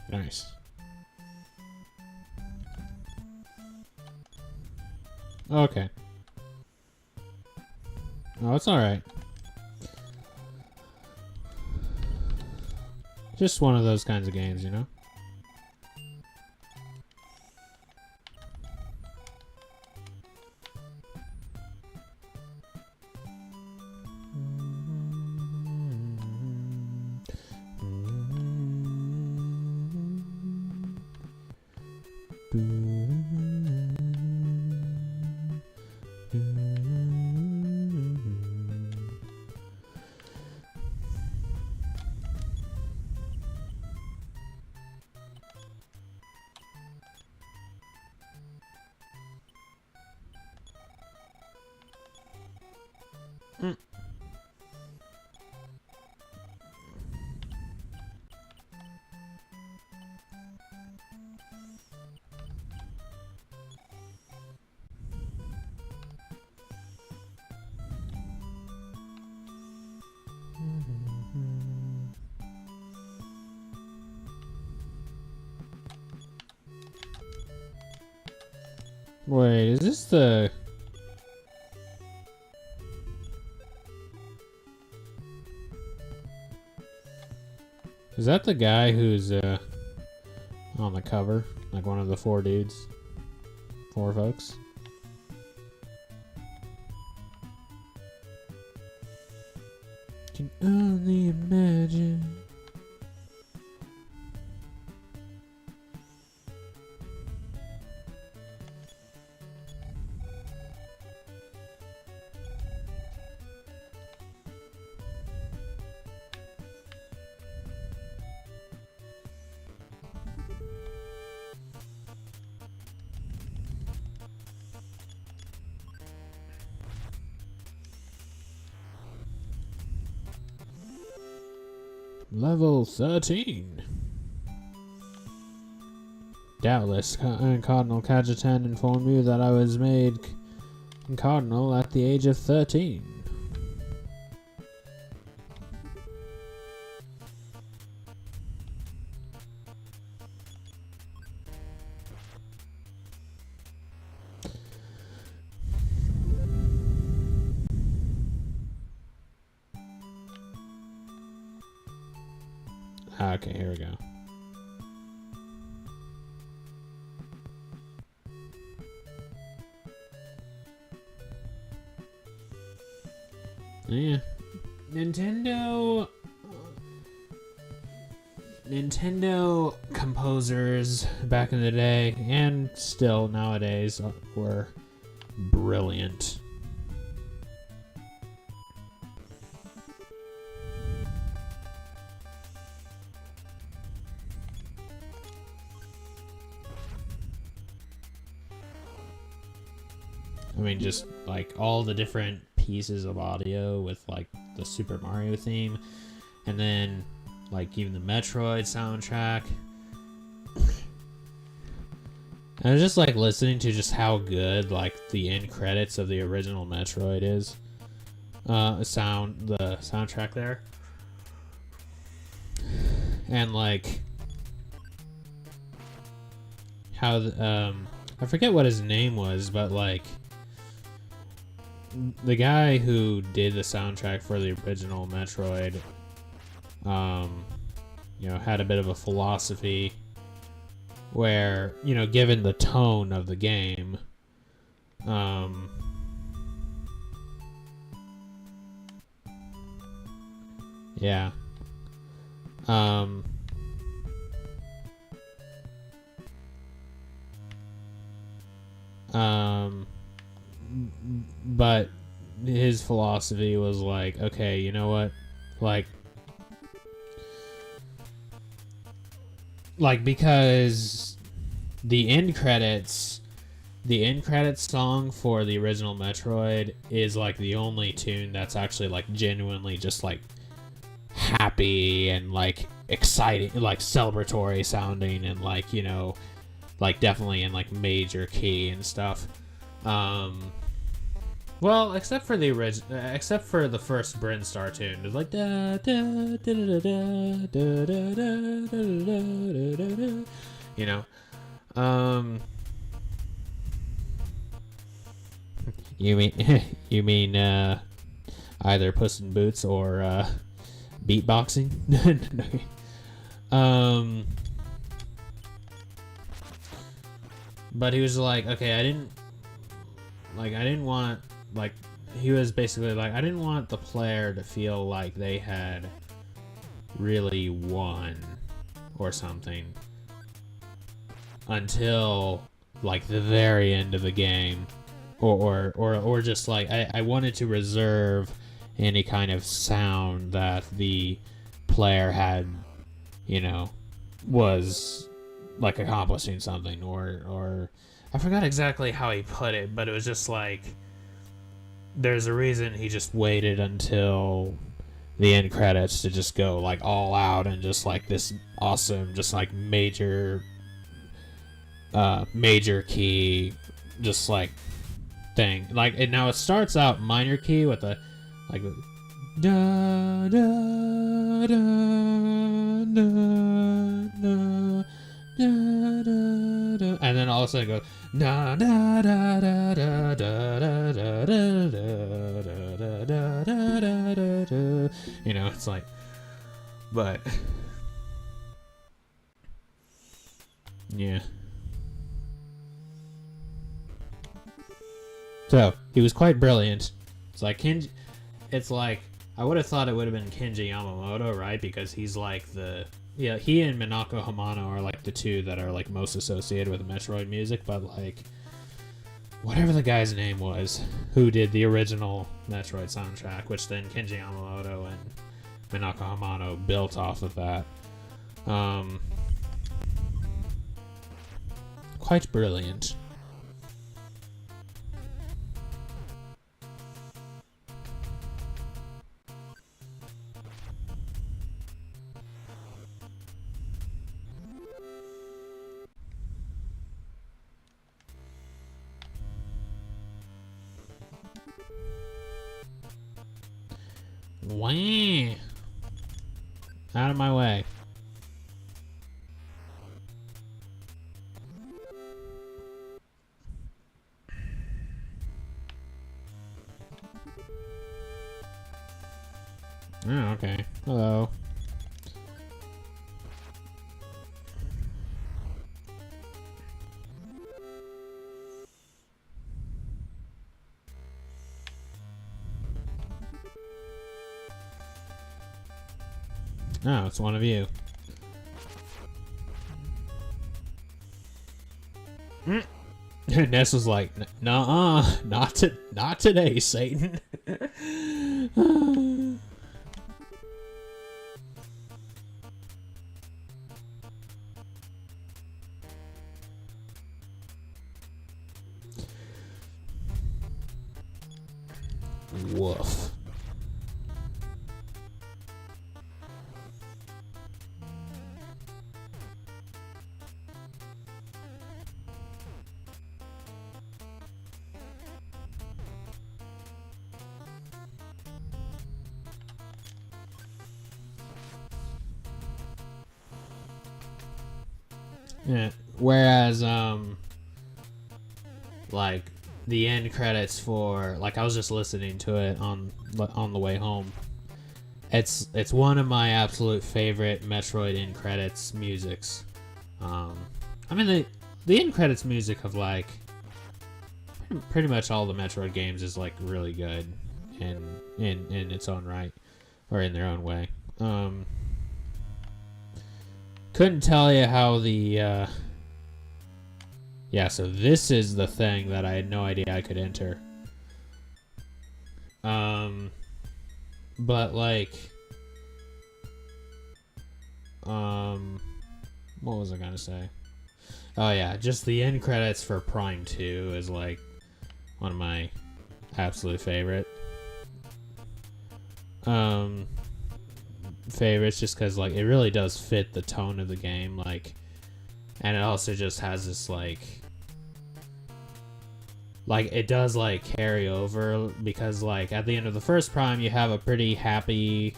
Nice. Okay. Oh, it's alright. Just one of those kinds of games, you know? Wait, is this the... Is that the guy who's on the cover? Like one of the four dudes? Four folks? Can only imagine. Level 13. Doubtless, Cardinal Cajetan informed you that I was made Cardinal at the age of 13. Okay, here we go. Yeah. Nintendo composers back in the day and still nowadays were brilliant. I mean, just like all the different pieces of audio with like the Super Mario theme, and then like even the Metroid soundtrack. I was just like listening to just how good like the end credits of the original Metroid is. The soundtrack there, and like how I forget what his name was, but like the guy who did the soundtrack for the original Metroid, you know, had a bit of a philosophy where, you know, given the tone of the game, yeah, but his philosophy was like, okay, you know what, like because the end credits song for the original Metroid is like the only tune that's actually like genuinely just like happy and like exciting, like celebratory sounding, and like, you know, like definitely in like major key and stuff. Well, except for the first Brinstar tune, it's like da da da da da da da da, you know. You mean either Puss in Boots or beatboxing? But he was like, okay, I didn't want, like, he was basically like, I didn't want the player to feel like they had really won or something until like the very end of the game, or just like I wanted to reserve any kind of sound that the player had, you know, was like accomplishing something, or I forgot exactly how he put it, but it was just like there's a reason he just waited until the end credits to just go like all out and just like this awesome, just like major key, just like thing. Like, and now it starts out minor key with a like da da da da da da da, and then all of a sudden it goes da da da da da da da da da da da da da. You know, it's like, but yeah. So he was quite brilliant. It's like it's like I would have thought it would have been Kenji Yamamoto, right? Because he's like he and Minako Hamano are like the two that are like most associated with Metroid music, but like whatever the guy's name was who did the original Metroid soundtrack, which then Kenji Yamamoto and Minako Hamano built off of that. Quite brilliant. Wah! Out of my way. Oh, okay. Hello. Oh, it's one of you. Ness was like, "Nuh-uh, not today, Satan." Woof. Yeah. Whereas, like the end credits for, like, I was just listening to it on the way home. It's one of my absolute favorite Metroid end credits musics. I mean the end credits music of like pretty much all the Metroid games is like really good in its own right, or in their own way. Couldn't tell you how the yeah, so this is the thing that I had no idea I could enter. But like, what was I gonna say? Oh yeah, just the end credits for Prime 2 is like one of my absolute favorites, just because like it really does fit the tone of the game, like, and it also just has this like it does like carry over, because like at the end of the first Prime you have a pretty happy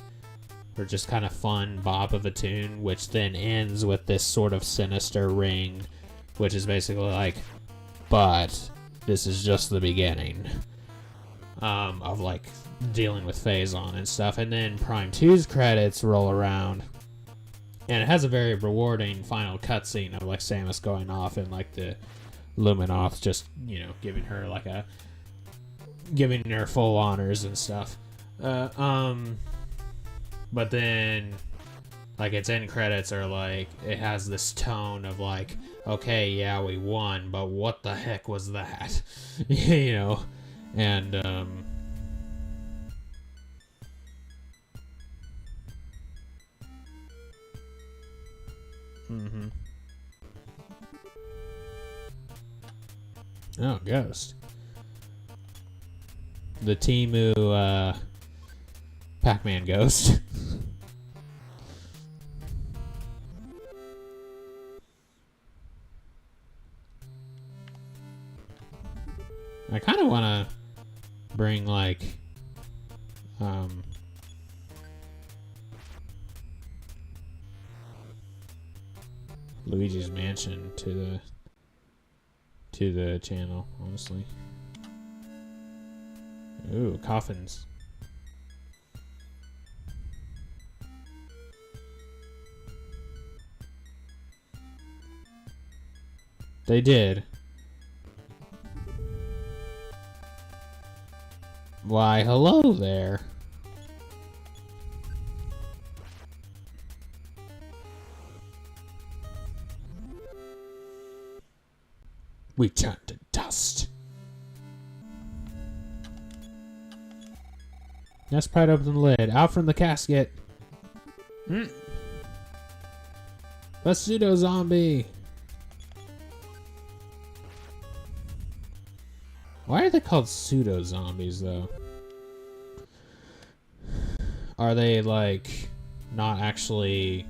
or just kind of fun bop of a tune, which then ends with this sort of sinister ring, which is basically like, but this is just the beginning of like dealing with Phazon and stuff. And then Prime 2's credits roll around, and it has a very rewarding final cutscene of like Samus going off and like the Luminoth just, you know, giving her full honors and stuff. But then like its end credits are like, it has this tone of like, okay, yeah, we won, but what the heck was that? You know? And oh, Ghost. The Temu Pac-Man Ghost. I kind of want to bring like Luigi's Mansion to the channel, honestly. Ooh, coffins. They did. Why, hello there. We turn to dust. Let's pry open the lid. Out from the casket. A pseudo zombie. Why are they called pseudo zombies though? Are they like not actually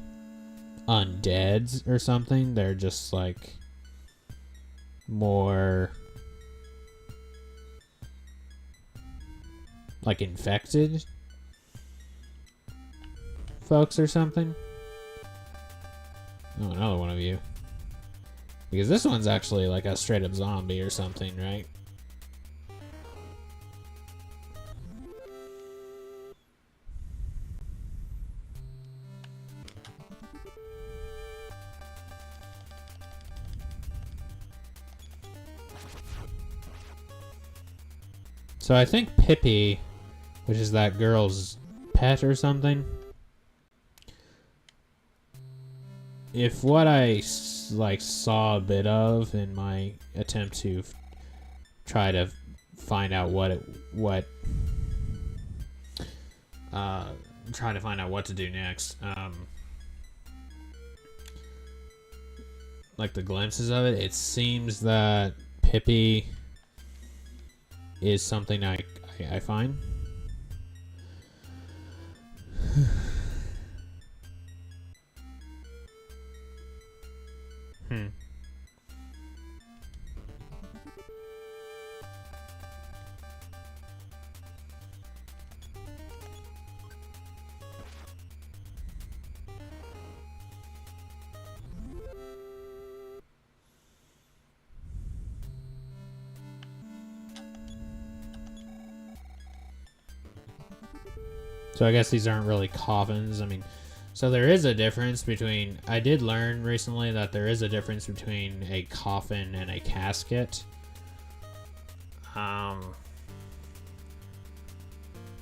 undead or something? They're just like more like infected folks or something? Oh, another one of you. Because this one's actually like a straight up zombie or something, right? So I think Pippi, which is that girl's pet or something, if what I like saw a bit of in my attempt to try to find out trying to find out what to do next, like the glimpses of it, it seems that Pippi is something I find. Hmm. So I guess these aren't really coffins. I mean, so there is a difference between... I did learn recently that there is a difference between a coffin and a casket.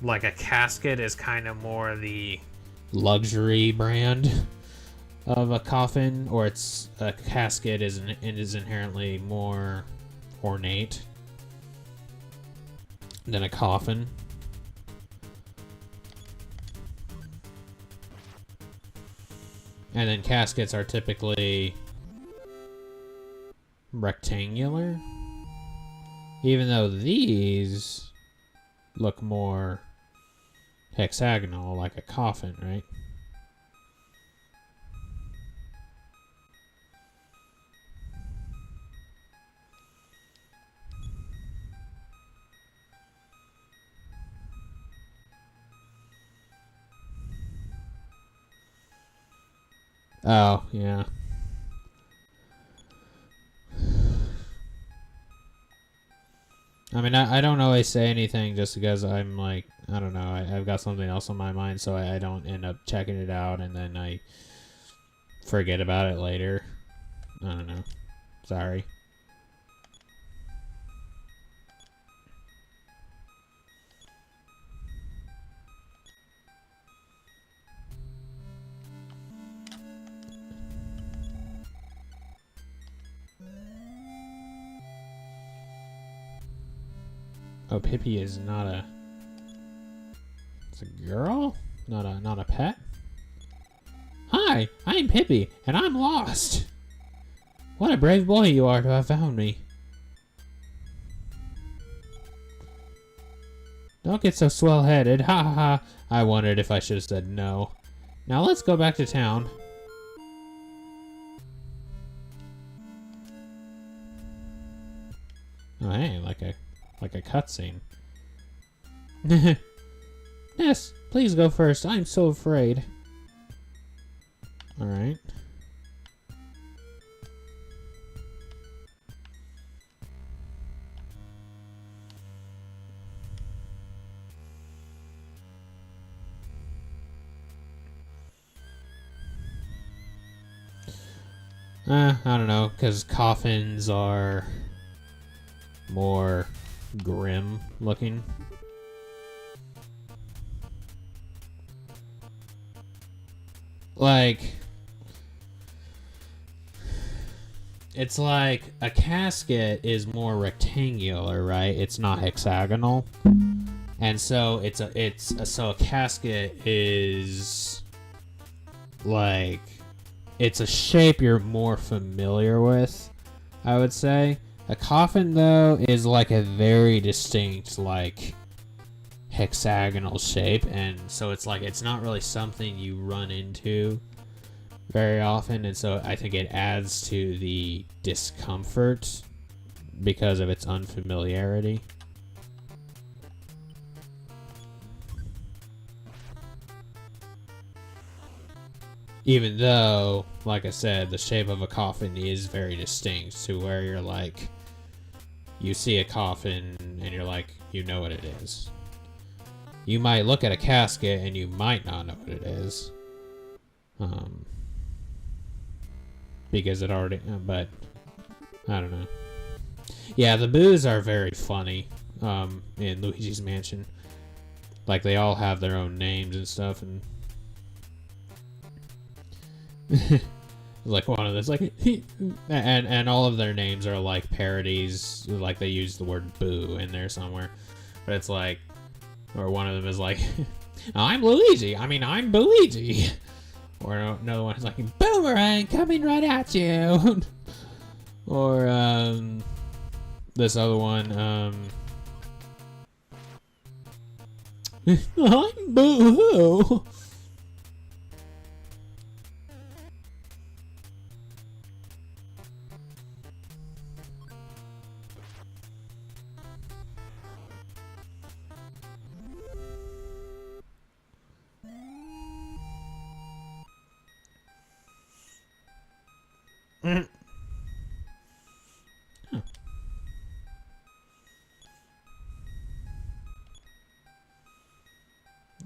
Like a casket is kind of more the luxury brand of a coffin, or it's a casket is inherently more ornate than a coffin. And then caskets are typically rectangular, even though these look more hexagonal, like a coffin, right? Oh, yeah. I mean, I don't always say anything just because I'm like, I don't know, I've got something else on my mind, so I don't end up checking it out, and then I forget about it later. I don't know. Sorry. Oh, Pippi is not a... It's a girl? Not a pet? Hi, I'm Pippi, and I'm lost. What a brave boy you are to have found me. Don't get so swell-headed, ha ha ha. I wondered if I should have said no. Now let's go back to town. Oh, hey, like a cutscene. Yes, please go first. I'm so afraid. Alright. I don't know, because coffins are more grim looking. Like, it's like a casket is more rectangular, right? It's not hexagonal. And so so a casket is like, it's a shape you're more familiar with, I would say. A coffin, though, is like a very distinct, like, hexagonal shape, and so it's like, it's not really something you run into very often, and so I think it adds to the discomfort because of its unfamiliarity. Even though, like I said, the shape of a coffin is very distinct to where you're like, you see a coffin and you're like, you know what it is. You might look at a casket and you might not know what it is. Because it already, but I don't know. Yeah, the boos are very funny in Luigi's Mansion. Like, they all have their own names and stuff, and like one of those, like, and all of their names are like parodies, like they use the word boo in there somewhere, but it's like, or one of them is like, I'm Luigi, I mean I'm Luigi, or another one is like, boomerang coming right at you, or this other one, I'm Boo-hoo.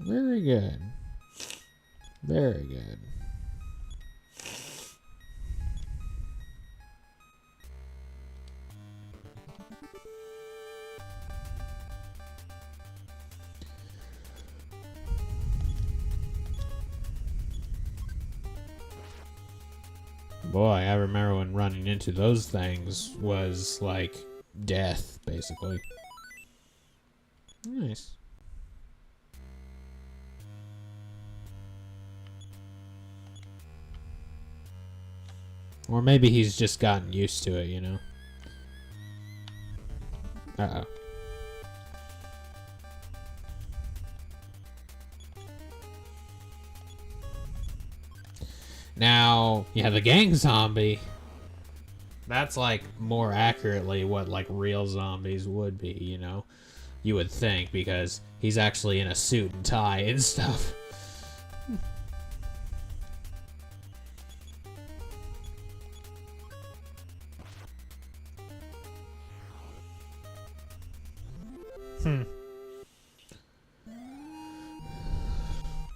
Very good. Very good. Boy, I remember when running into those things was like death, basically. Nice. Or maybe he's just gotten used to it, you know? Uh-oh. Now, yeah, the gang zombie. That's like more accurately what like real zombies would be, you know? You would think, because he's actually in a suit and tie and stuff.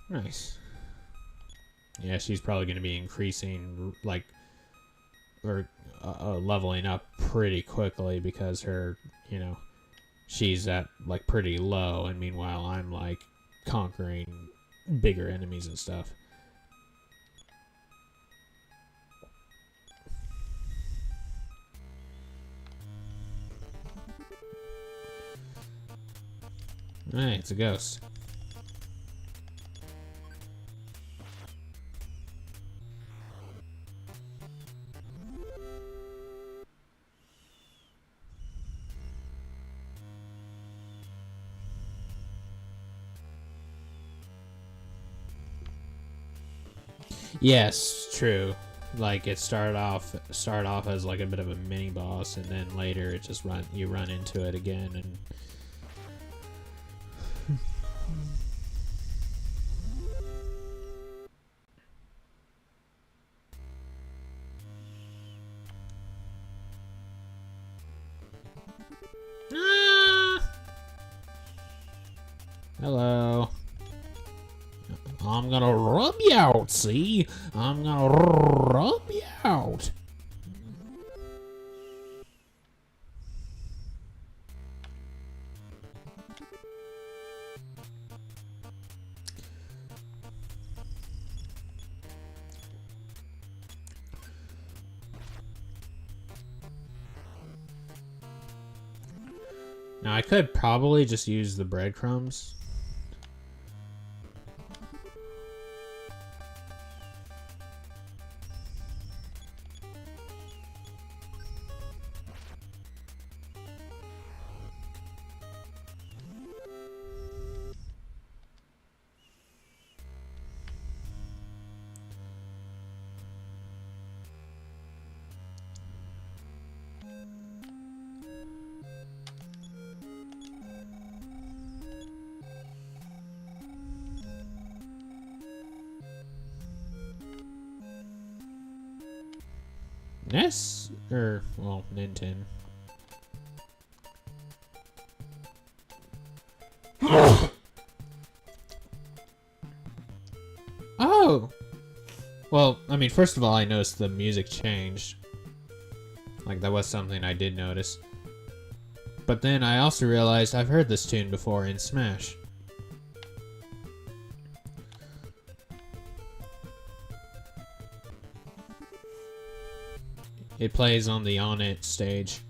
Nice. Yeah, she's probably going to be increasing, like, or leveling up pretty quickly because her, you know, she's at, like, pretty low, and meanwhile I'm, like, conquering bigger enemies and stuff. Alright, it's a ghost. Yes, true. Like it start off as like a bit of a mini boss, and then later it just you run into it again, and hello. I'm gonna rub you out, see? I'm gonna rub you out. Now, I could probably just use the breadcrumbs. NES? Or, well, Nintendo. Oh! Well, I mean, first of all, I noticed the music changed. Like, that was something I did notice. But then I also realized I've heard this tune before in Smash. It plays on the On It stage.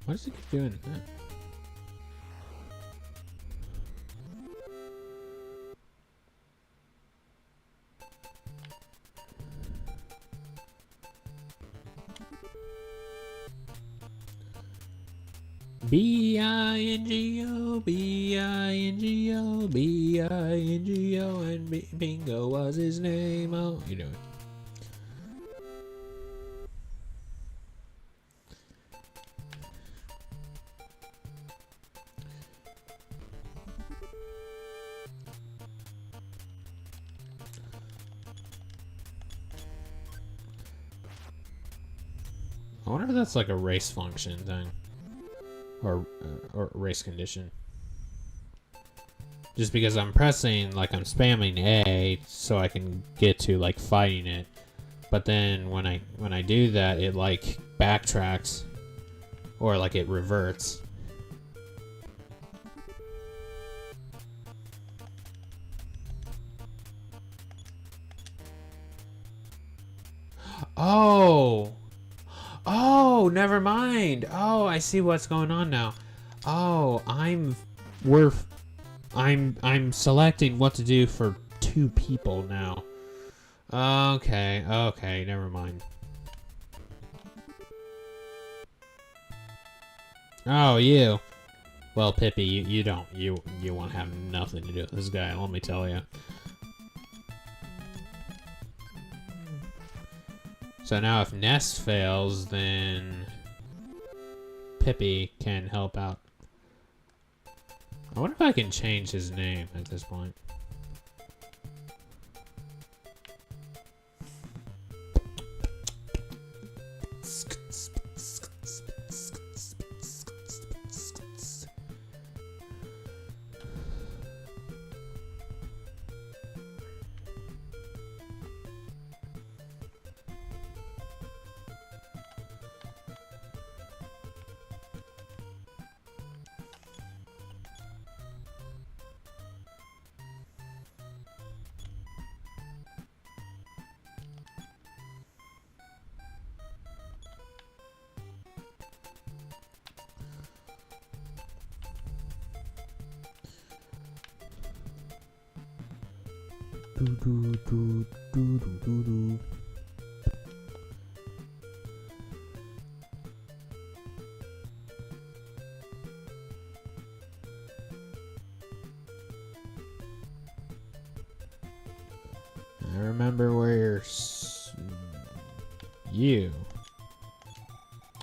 Why does it keep doing that? B-I-N-G-O, B-I-N-G-O, B-I-N-G-O, and Bingo was his name. Oh, you doing? I wonder if that's like a race function thing. Or race condition. Just because I'm pressing, like I'm spamming A so I can get to like fighting it. But then when I do that, it like backtracks. Or like it reverts. Oh! Oh, never mind. Oh, I see what's going on now. Oh, I'm selecting what to do for 2 people now. Okay, never mind. Oh, you. Well, Pippi, you want to have nothing to do with this guy, let me tell you. So now if Ness fails, then Pippi can help out. I wonder if I can change his name at this point. I remember where you.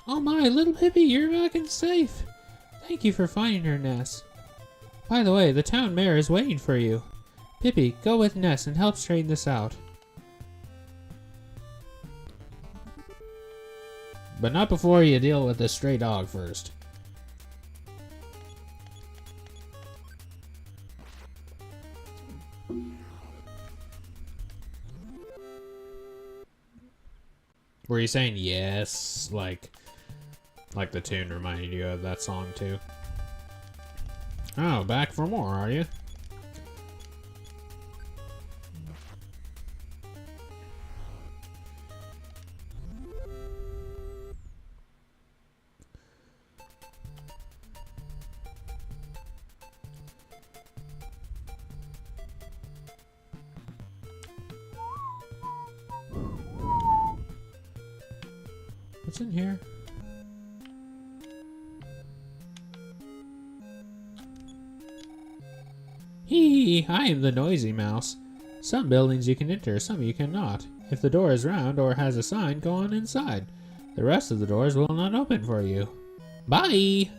Oh my, little Pippi, you're back and safe. Thank you for finding her, Ness. By the way, the town mayor is waiting for you. Pippi, go with Ness and help straighten this out. But not before you deal with the stray dog first. Were you saying yes? Like the tune reminded you of that song too? Oh, back for more, are you? What's in here? Hee, I am the noisy mouse. Some buildings you can enter, some you cannot. If the door is round or has a sign, go on inside. The rest of the doors will not open for you. Bye!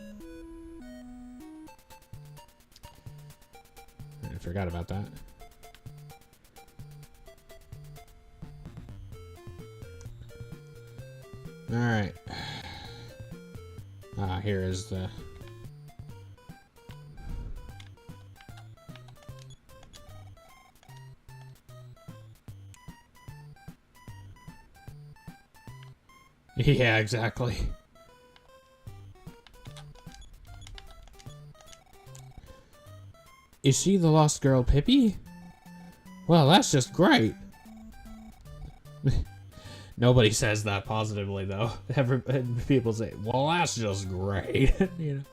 I forgot about that. Alright. Ah, here is the... Yeah, exactly. Is she the lost girl, Pippi? Well, that's just great. Nobody says that positively, though. People say, well, that's just great. You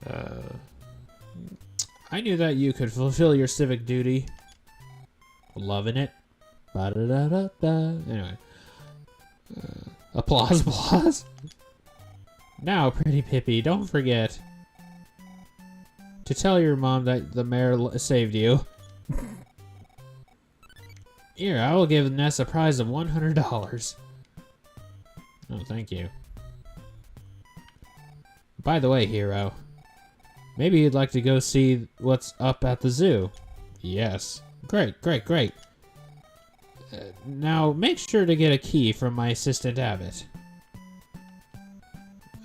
know. I knew that you could fulfill your civic duty. Loving it. Ba-da-da-da-da. Anyway. Applause, applause. Now, pretty Pippi, don't forget to tell your mom that the mayor saved you. Here, I will give Ness a prize of $100. Oh, thank you. By the way, hero, maybe you'd like to go see what's up at the zoo. Yes. Great, great, great. Now, make sure to get a key from my assistant Abbott.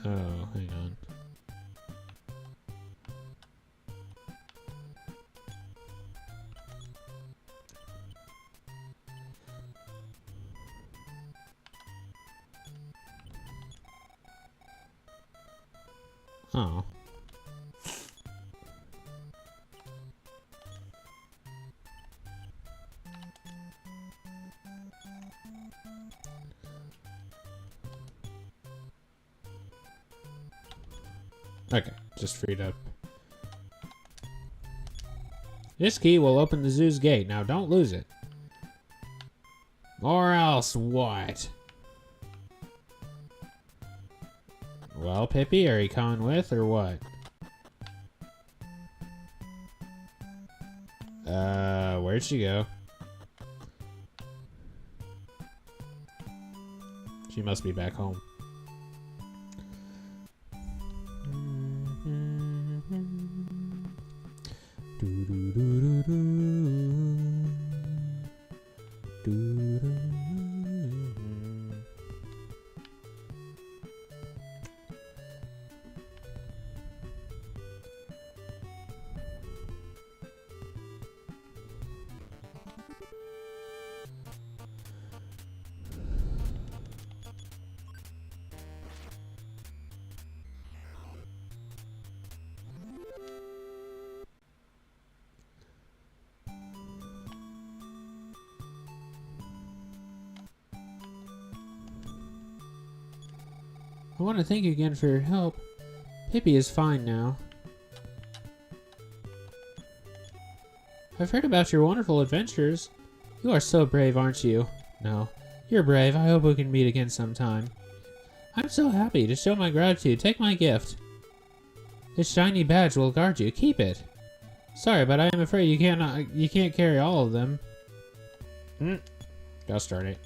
Oh, hang on. Oh. Okay, just freed up. This key will open the zoo's gate. Now don't lose it. Or else what? Well, Pippi, are you coming with or what? Where'd she go? She must be back home. I want to thank you again for your help. Pippi is fine now. I've heard about your wonderful adventures. You are so brave, aren't you? No, you're brave. I hope we can meet again sometime. I'm so happy to show my gratitude. Take my gift. This shiny badge will guard you. Keep it. Sorry, but I am afraid you can't carry all of them. Gotta start it.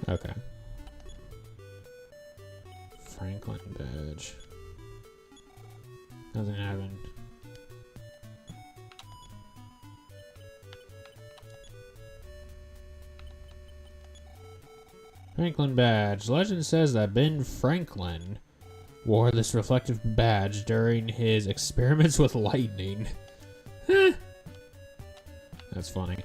Okay. Franklin badge. Nothing happened. Franklin badge. Legend says that Ben Franklin wore this reflective badge during his experiments with lightning. That's funny.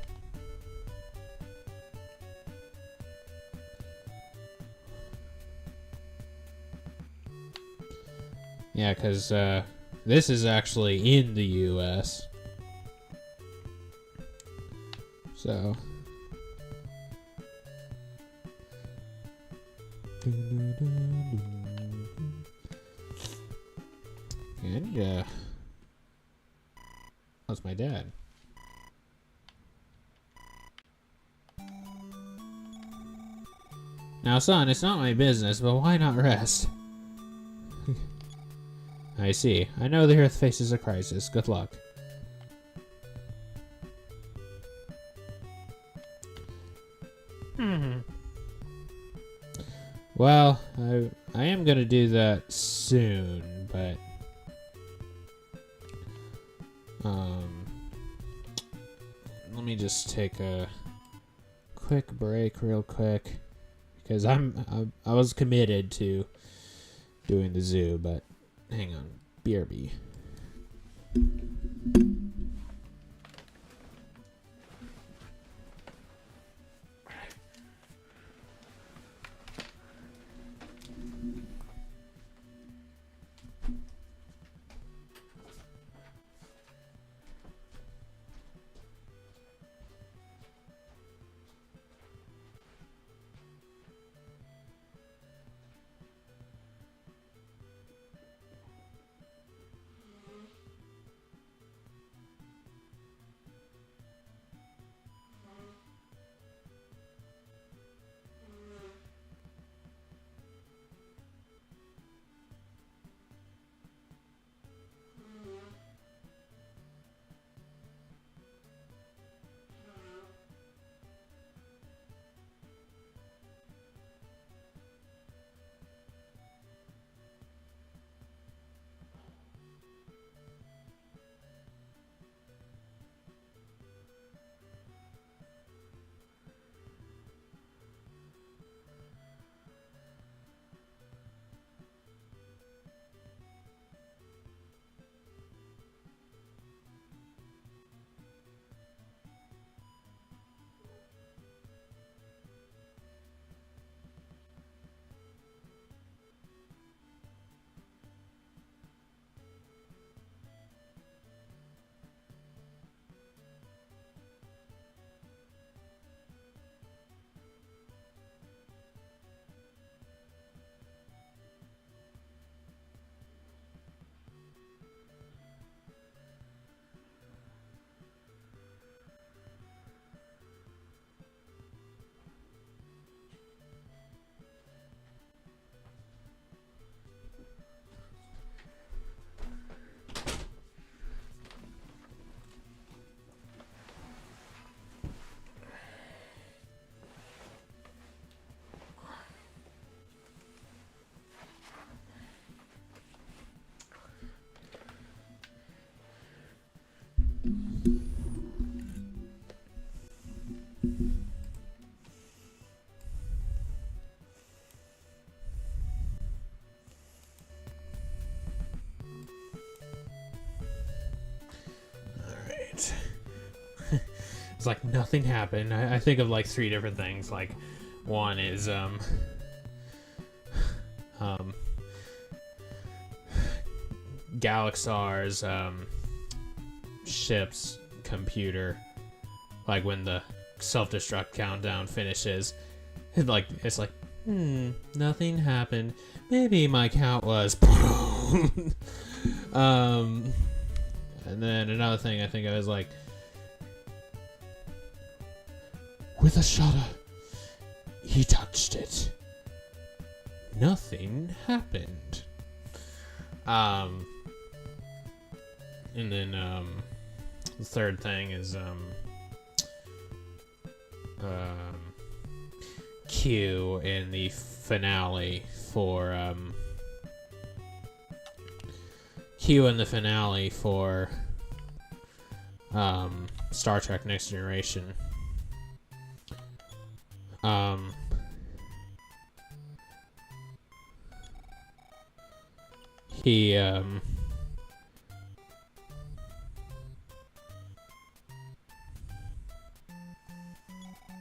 Yeah, because this is actually in the US. So. And, that's my dad. Now, son, it's not my business, but why not rest? I see. I know the Earth faces a crisis. Good luck. Well, I am gonna do that soon, but let me just take a quick break real quick because I was committed to doing the zoo, but hang on. BRB. It's like nothing happened. I think of like 3 different things. Like, one is Galaxar's ship's computer, like when the self-destruct countdown finishes, it's like nothing happened. Maybe my count was and then another thing I think of is like, with a shutter he touched it, nothing happened. And then the third thing is Q in the finale for Star Trek Next Generation. He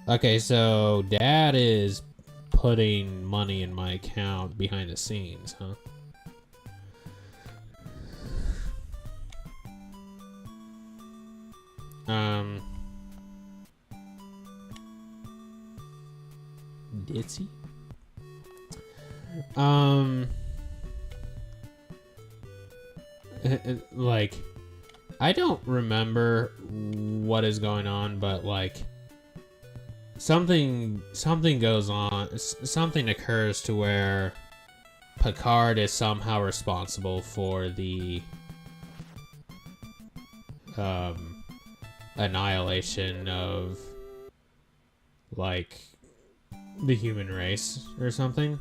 okay, so Dad is putting money in my account behind the scenes, huh? Ditzy? Like, I don't remember what is going on, but like something goes on, something occurs to where Picard is somehow responsible for the annihilation of like the human race or something.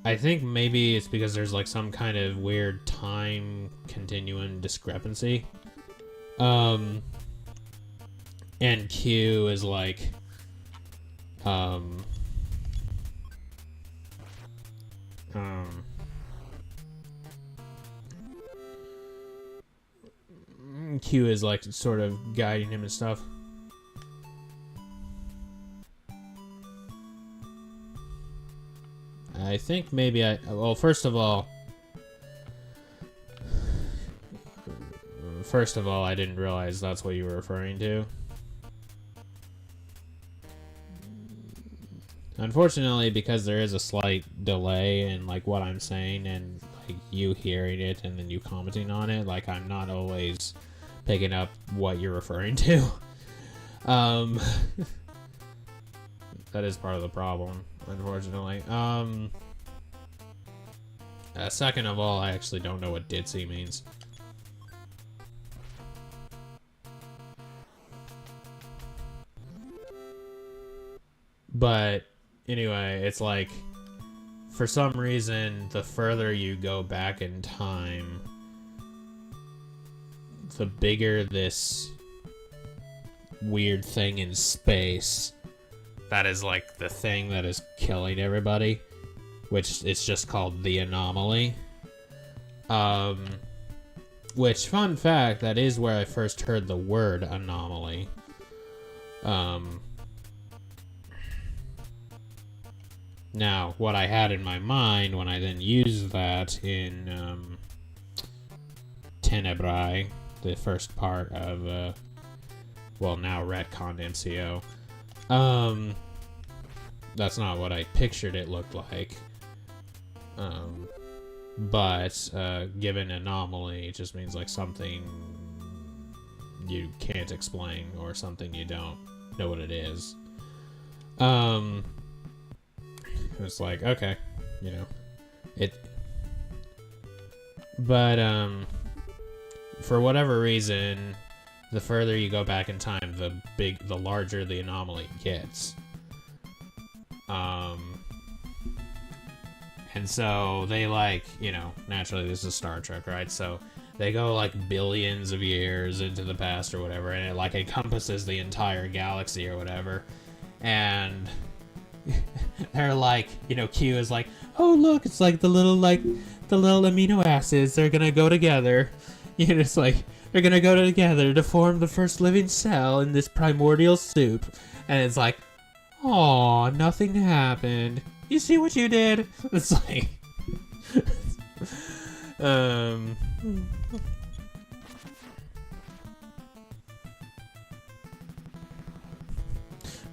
I think maybe it's because there's like some kind of weird time continuum discrepancy. And Q is like Q is like sort of guiding him and stuff. I think maybe well, first of all, I didn't realize that's what you were referring to. Unfortunately, because there is a slight delay in like what I'm saying and like you hearing it and then you commenting on it, like I'm not always picking up what you're referring to. That is part of the problem, unfortunately. Second of all, I actually don't know what ditzy means. But anyway, it's like, for some reason, the further you go back in time, the bigger this weird thing in space that is like the thing that is killing everybody, which it's just called the anomaly. Which, fun fact, that is where I first heard the word anomaly. Now, what I had in my mind when I then used that in Tenebrae, the first part of, well, now retconned NCO, that's not what I pictured it looked like. But given anomaly, it just means like something you can't explain or something you don't know what it is. It's like, okay, you know, it, but for whatever reason, the further you go back in time, the larger the anomaly gets. And so they, like, you know, naturally this is Star Trek, right? So they go like billions of years into the past or whatever, and it like encompasses the entire galaxy or whatever. And they're like, you know, Q is like, oh look, it's like the little amino acids, they're gonna go together. You know, it's like, they're gonna go together to form the first living cell in this primordial soup. And it's like, aw, nothing happened. You see what you did? It's like...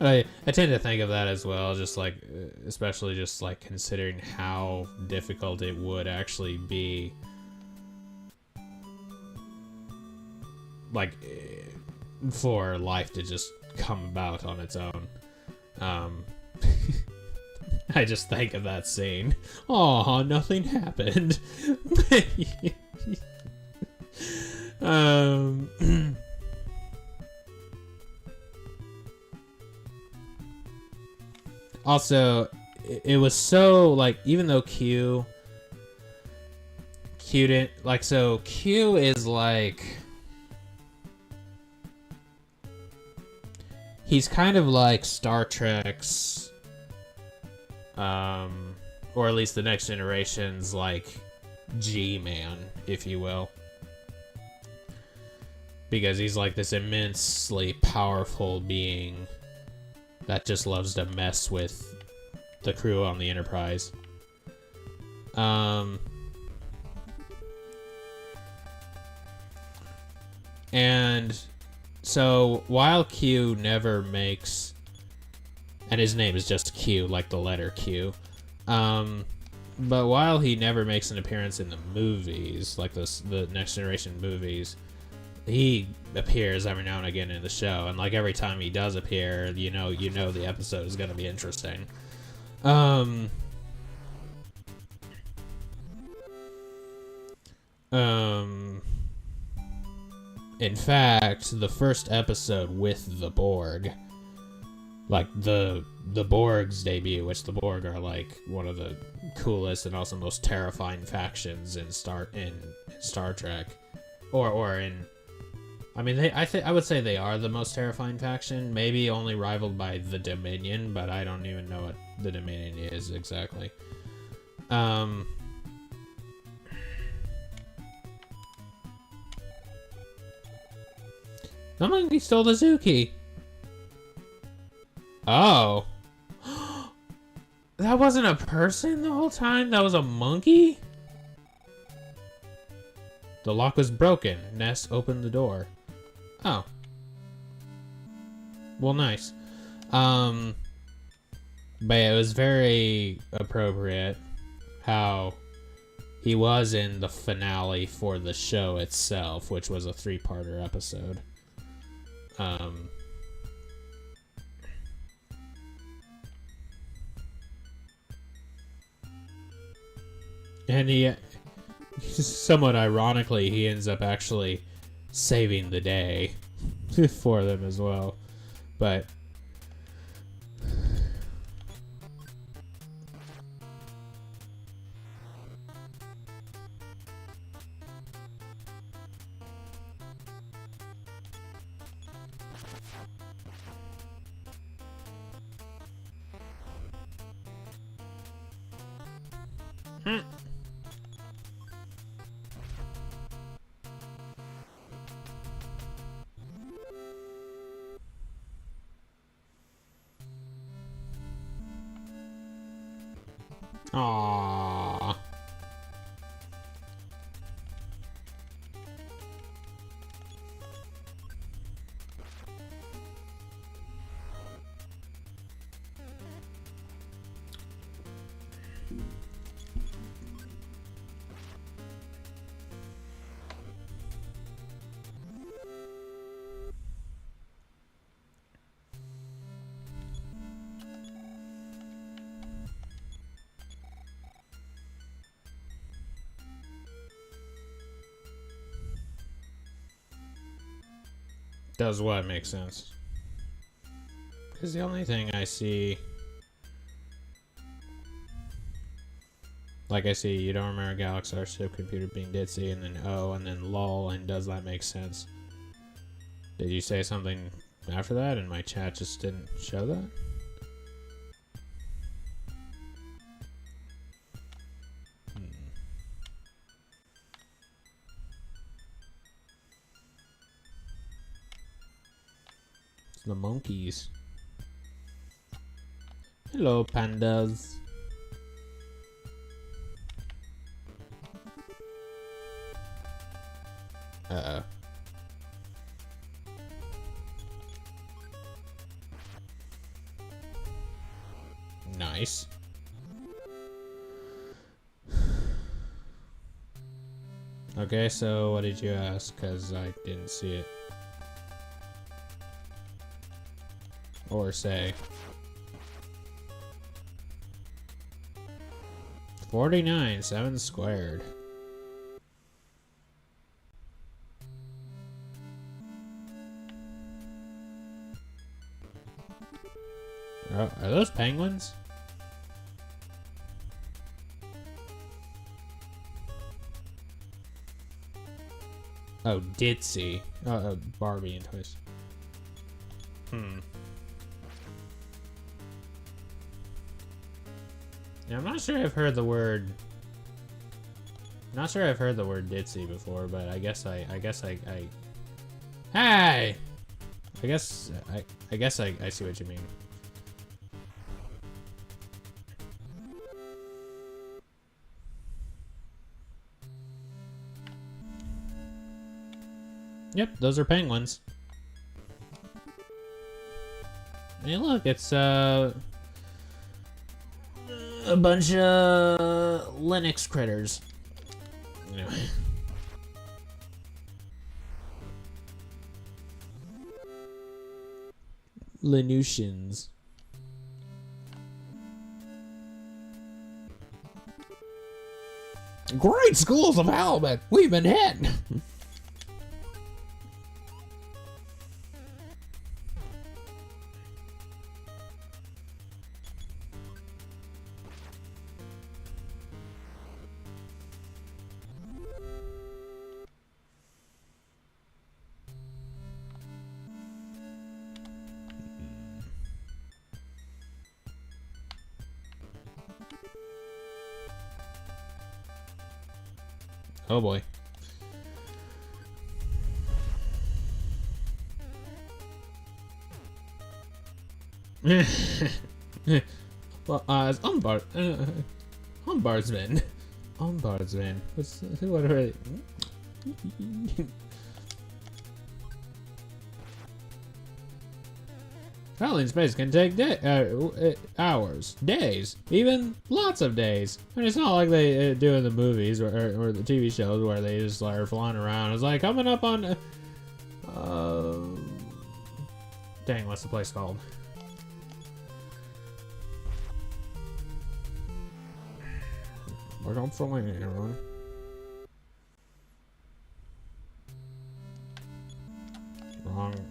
I tend to think of that as well, just like, especially just like considering how difficult it would actually be, like, for life to just come about on its own. I just think of that scene. Aw, nothing happened. Also, it was so, like, even though Q didn't, like, so Q is like, he's kind of like Star Trek's, or at least the Next Generation's, like, G-Man, if you will. Because he's like this immensely powerful being that just loves to mess with the crew on the Enterprise. And so while Q never makes, and his name is just Q, like the letter Q, but while he never makes an appearance in the movies, like the Next Generation movies, he appears every now and again in the show, and like every time he does appear, you know the episode is going to be interesting. In fact, the first episode with the Borg, like the Borg's debut, which the Borg are like one of the coolest and also most terrifying factions in Star Trek, or in, I mean, I would say they are the most terrifying faction, maybe only rivaled by the Dominion, but I don't even know what the Dominion is exactly. The monkey stole the Zuki. Oh. That wasn't a person the whole time? That was a monkey? The lock was broken. Ness opened the door. Oh. Well, nice. But yeah, it was very appropriate how he was in the finale for the show itself, which was a 3-parter episode. And he, somewhat ironically, he ends up actually saving the day for them as well. But aww. Does what make sense? Because the only thing I see, like I see, you don't remember Galaxy our supercomputer being ditzy, and then oh, and then lol, and does that make sense? Did you say something after that, and my chat just didn't show that? the monkeys. Hello, pandas. Uh-oh. Nice. Okay, so what did you ask? Because I didn't see it. Or say. 49, 7 squared. Oh, are those penguins? Oh, ditzy. Barbie and Toys. Yeah, I'm not sure I've heard the word. Not sure I've heard the word ditzy before, but I guess I Hey! I guess I see what you mean. Yep, those are penguins. Hey, look, it's a bunch of Linux critters. Anyway. Lanusians. Great schools of halibut! We've been hit! Oh boy. Well, as ombudsman. Ombudsman. What are they? Traveling space can take hours, days, even lots of days. And it's not like they do in the movies or the TV shows where they just are flying around. It's like coming up on. Dang, what's the place called? We're going for landing, everyone.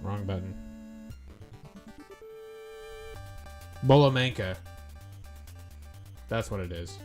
Wrong button. Bolomenka. That's what it is.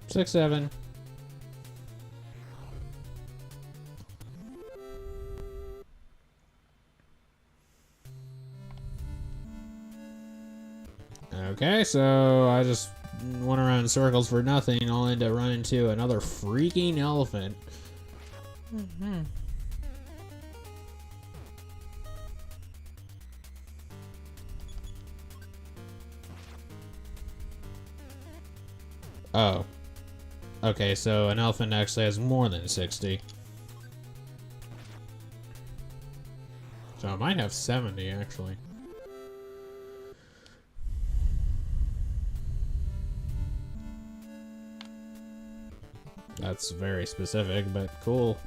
Six, seven. Okay, so I just went around in circles for nothing, only to run into another freaking elephant. Oh. Okay, so an elephant actually has more than 60. So it might have 70, actually. That's very specific, but cool.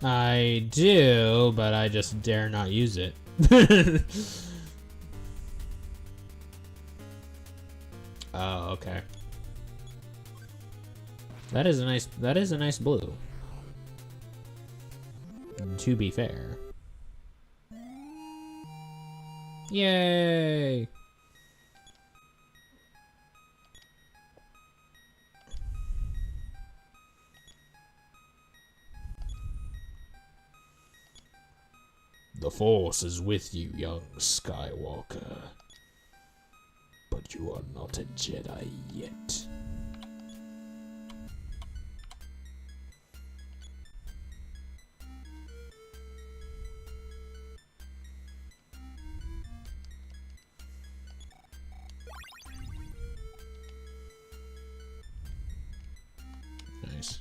I do, but I just dare not use it. Oh, okay. That is a nice blue. To be fair. Yay! The Force is with you, young Skywalker. But you are not a Jedi yet. Nice.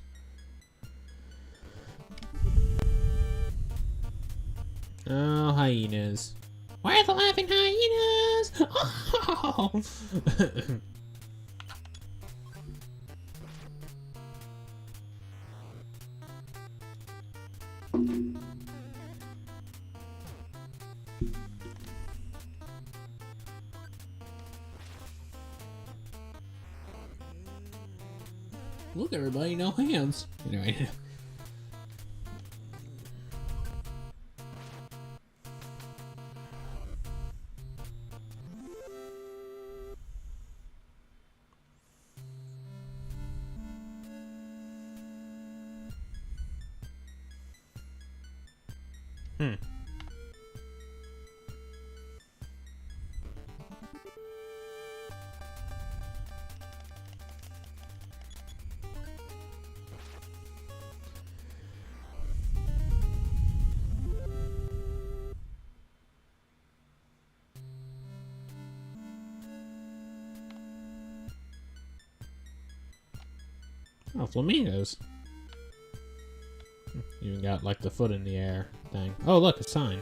Oh, hyenas. Where are the laughing hyenas? Oh! Look, everybody, no hands. Anyway. Oh, flamingos. Even got like the foot in the air thing. Oh, look, a sign.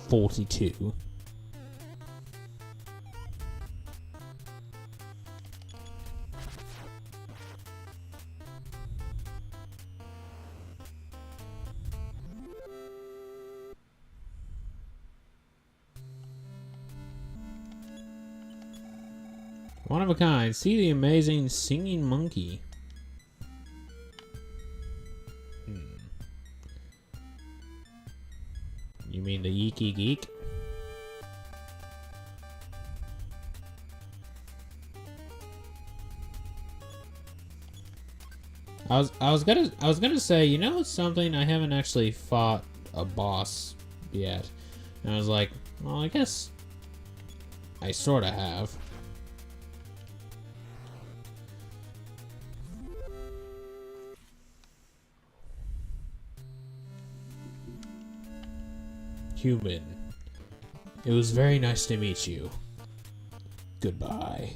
$42. One of a kind. See the amazing singing monkey. You mean the Yeeky Geek? I was gonna say, you know, it's something, I haven't actually fought a boss yet. And I was like, well, I guess I sorta have. Human. It was very nice to meet you. Goodbye.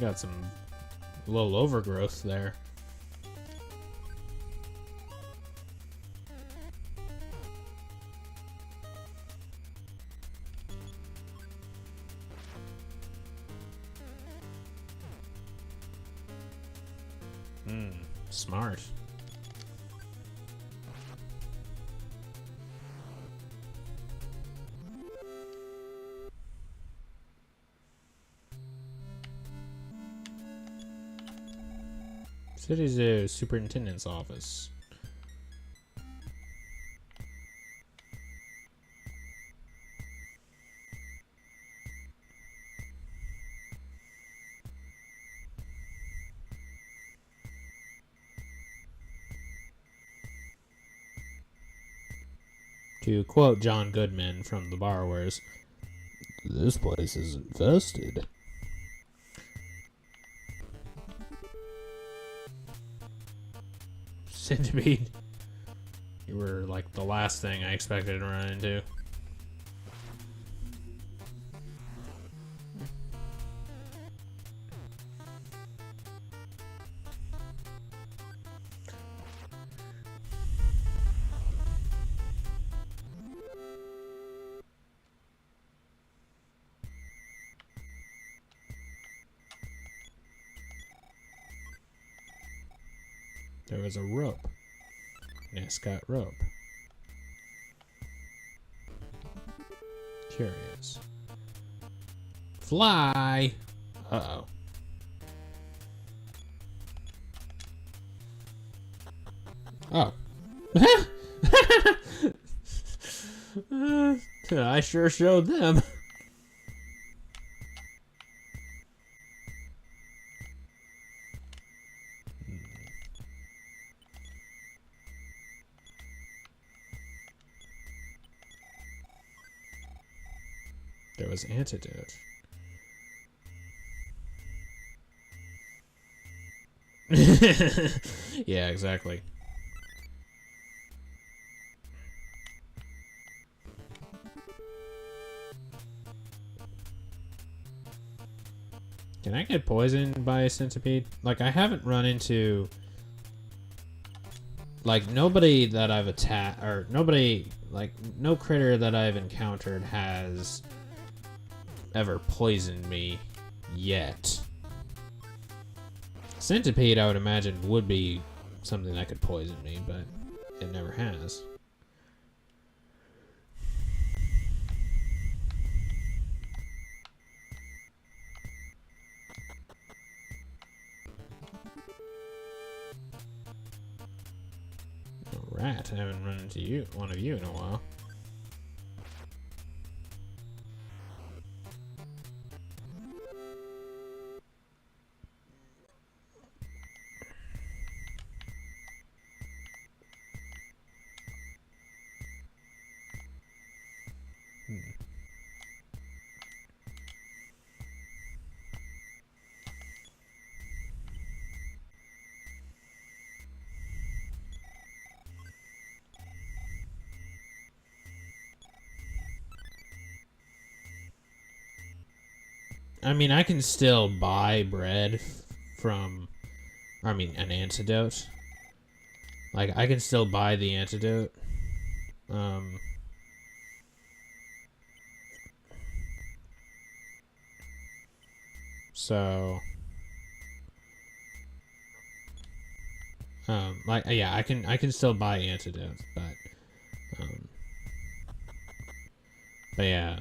Got some little overgrowth there. Smart. City Zoo Superintendent's office. To quote John Goodman from The Borrowers, "This place is infested." Centipede. You were like the last thing I expected to run into. There was a rope. Nescott rope. Curious. Fly! Uh-oh. Oh. I sure showed them. There was antidote. Yeah, exactly. Can I get poisoned by a centipede? Like, I haven't run into... Like, nobody that I've attacked... Or, nobody... Like, no critter that I've encountered has... ever poisoned me yet. Centipede, I would imagine, would be something that could poison me, but it never has. A rat. I haven't run into one of you in a while. I mean, I can still buy bread from... I mean, an antidote. Like, I can still buy the antidote. So... like, yeah, I can still buy antidotes, but yeah.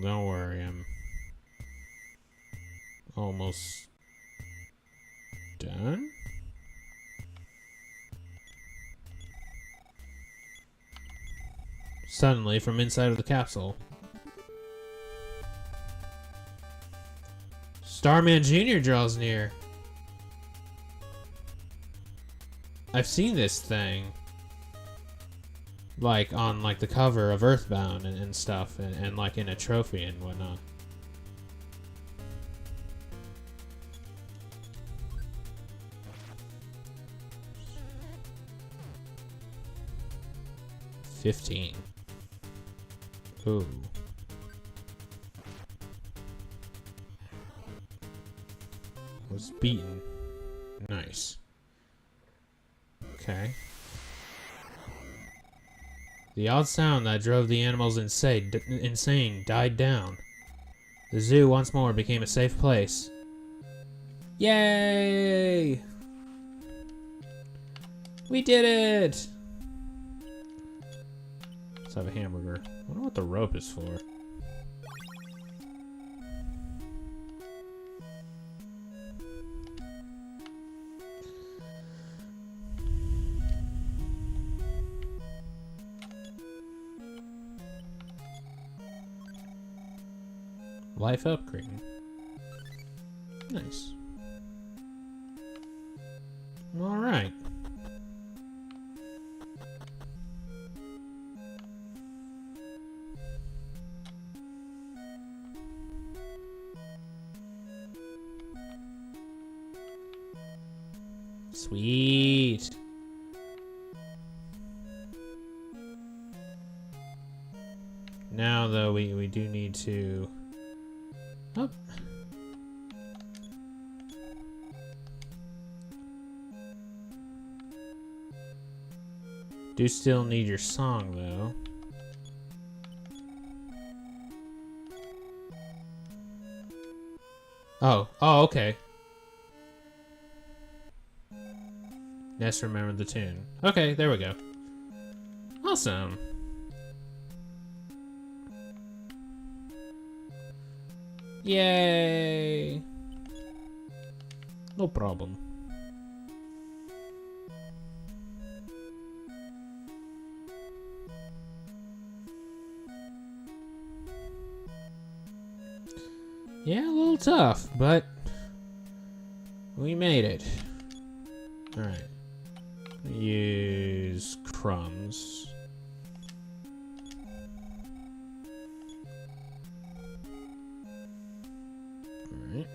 Don't worry, I'm almost done. Suddenly, from inside of the capsule, Starman Jr. draws near. I've seen this thing. Like, on, like, the cover of Earthbound and stuff, and, like, in a trophy and whatnot. $15. Ooh. Was beaten. Nice. Okay. The odd sound that drove the animals insane died down. The zoo once more became a safe place. Yay! We did it! Let's have a hamburger. I wonder what the rope is for. Life upgrade. Nice. Alright. Sweet. Now, though, we do need to... Oh. Do still need your song, though. Oh, okay. Ness remembered the tune. Okay, there we go. Awesome. Yay! No problem. Yeah, a little tough, but we made it. Alright. Use crumbs. Alright.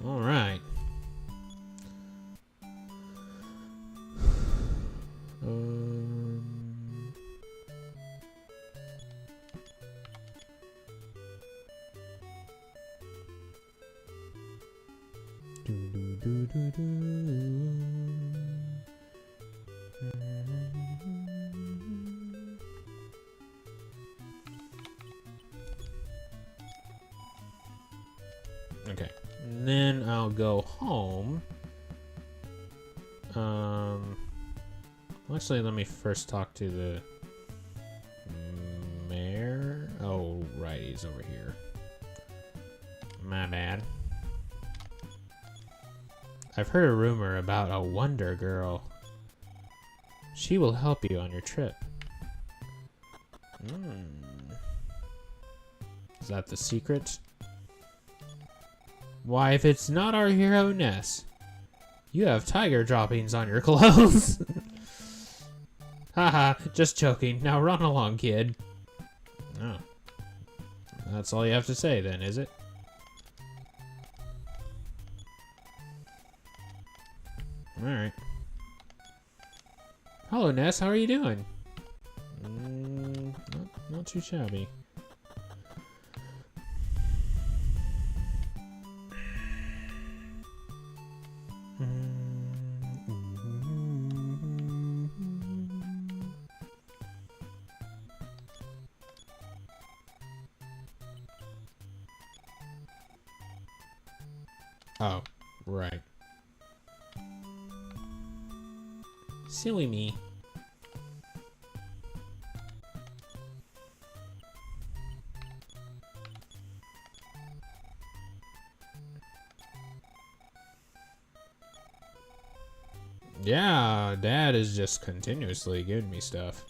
Alright. Okay, and then I'll go home. Actually, let me first talk to the mayor. Oh, right, he's over here. My bad. I've heard a rumor about a Wonder Girl. She will help you on your trip. Is that the secret? Why, if it's not our hero Ness, you have tiger droppings on your clothes. Haha, just joking. Now run along, kid. Oh. That's all you have to say then, is it? Alright. Hello, Ness. How are you doing? Not too shabby. Oh, right. Silly me. Yeah, Dad is just continuously giving me stuff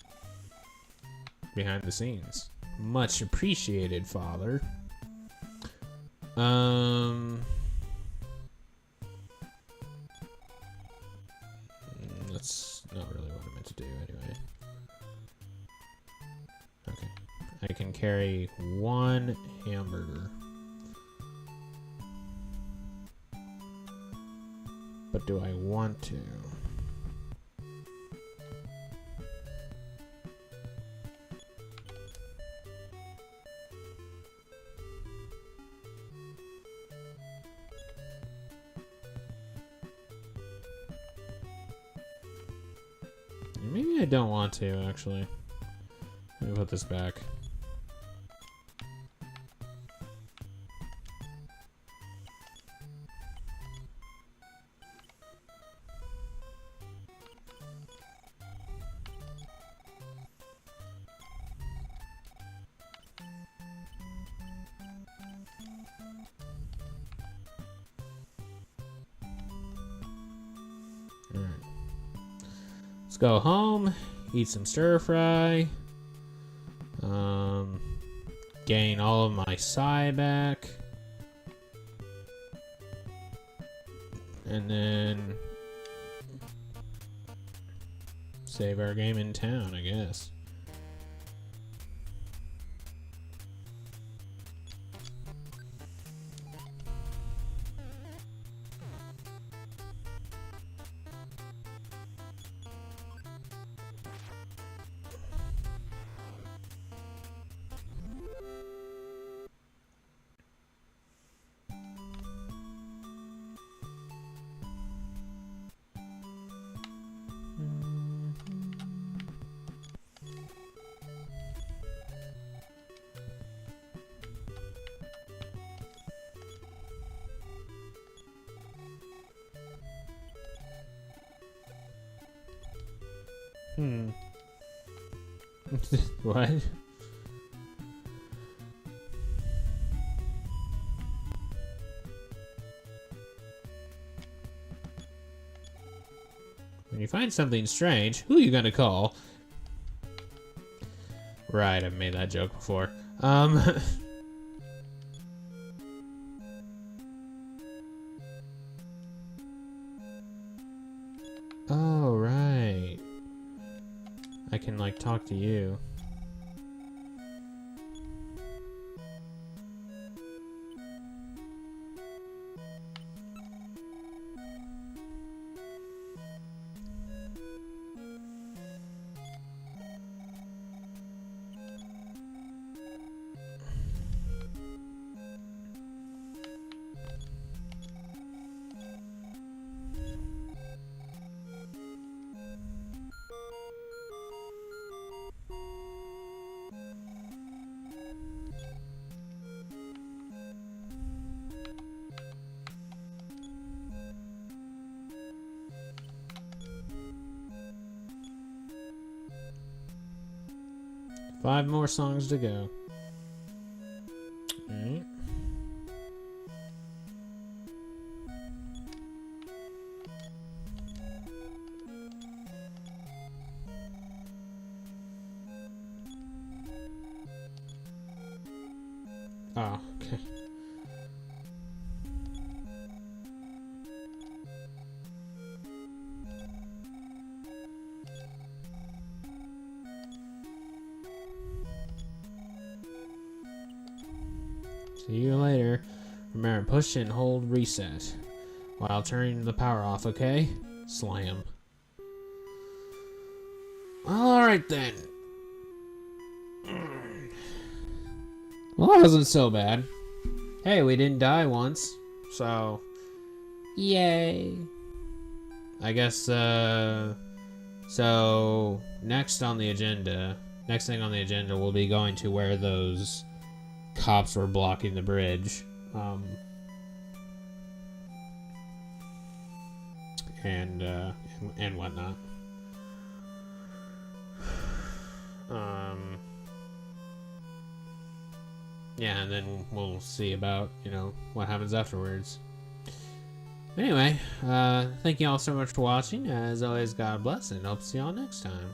behind the scenes. Much appreciated, Father. That's not really what I meant to do anyway. Okay. I can carry one hamburger. But do I want to? Maybe I don't want to, actually. Let me put this back. Let's go home, eat some stir fry, gain all of my psi back, and then save our game in town, I guess. What? When you find something strange, who are you gonna call? Right, I've made that joke before. Oh, right. I can, like, talk to you. Five more songs to go. Alright. Oh, okay. See you later. Remember, push and hold reset while turning the power off, okay? Slam. Alright then. Well, that wasn't so bad. Hey, we didn't die once, so yay. I guess, so next thing on the agenda will be going to where those cops were blocking the bridge. And whatnot. Yeah, and then we'll see about, what happens afterwards. Anyway, thank you all so much for watching. As always, God bless, and hope to see y'all next time.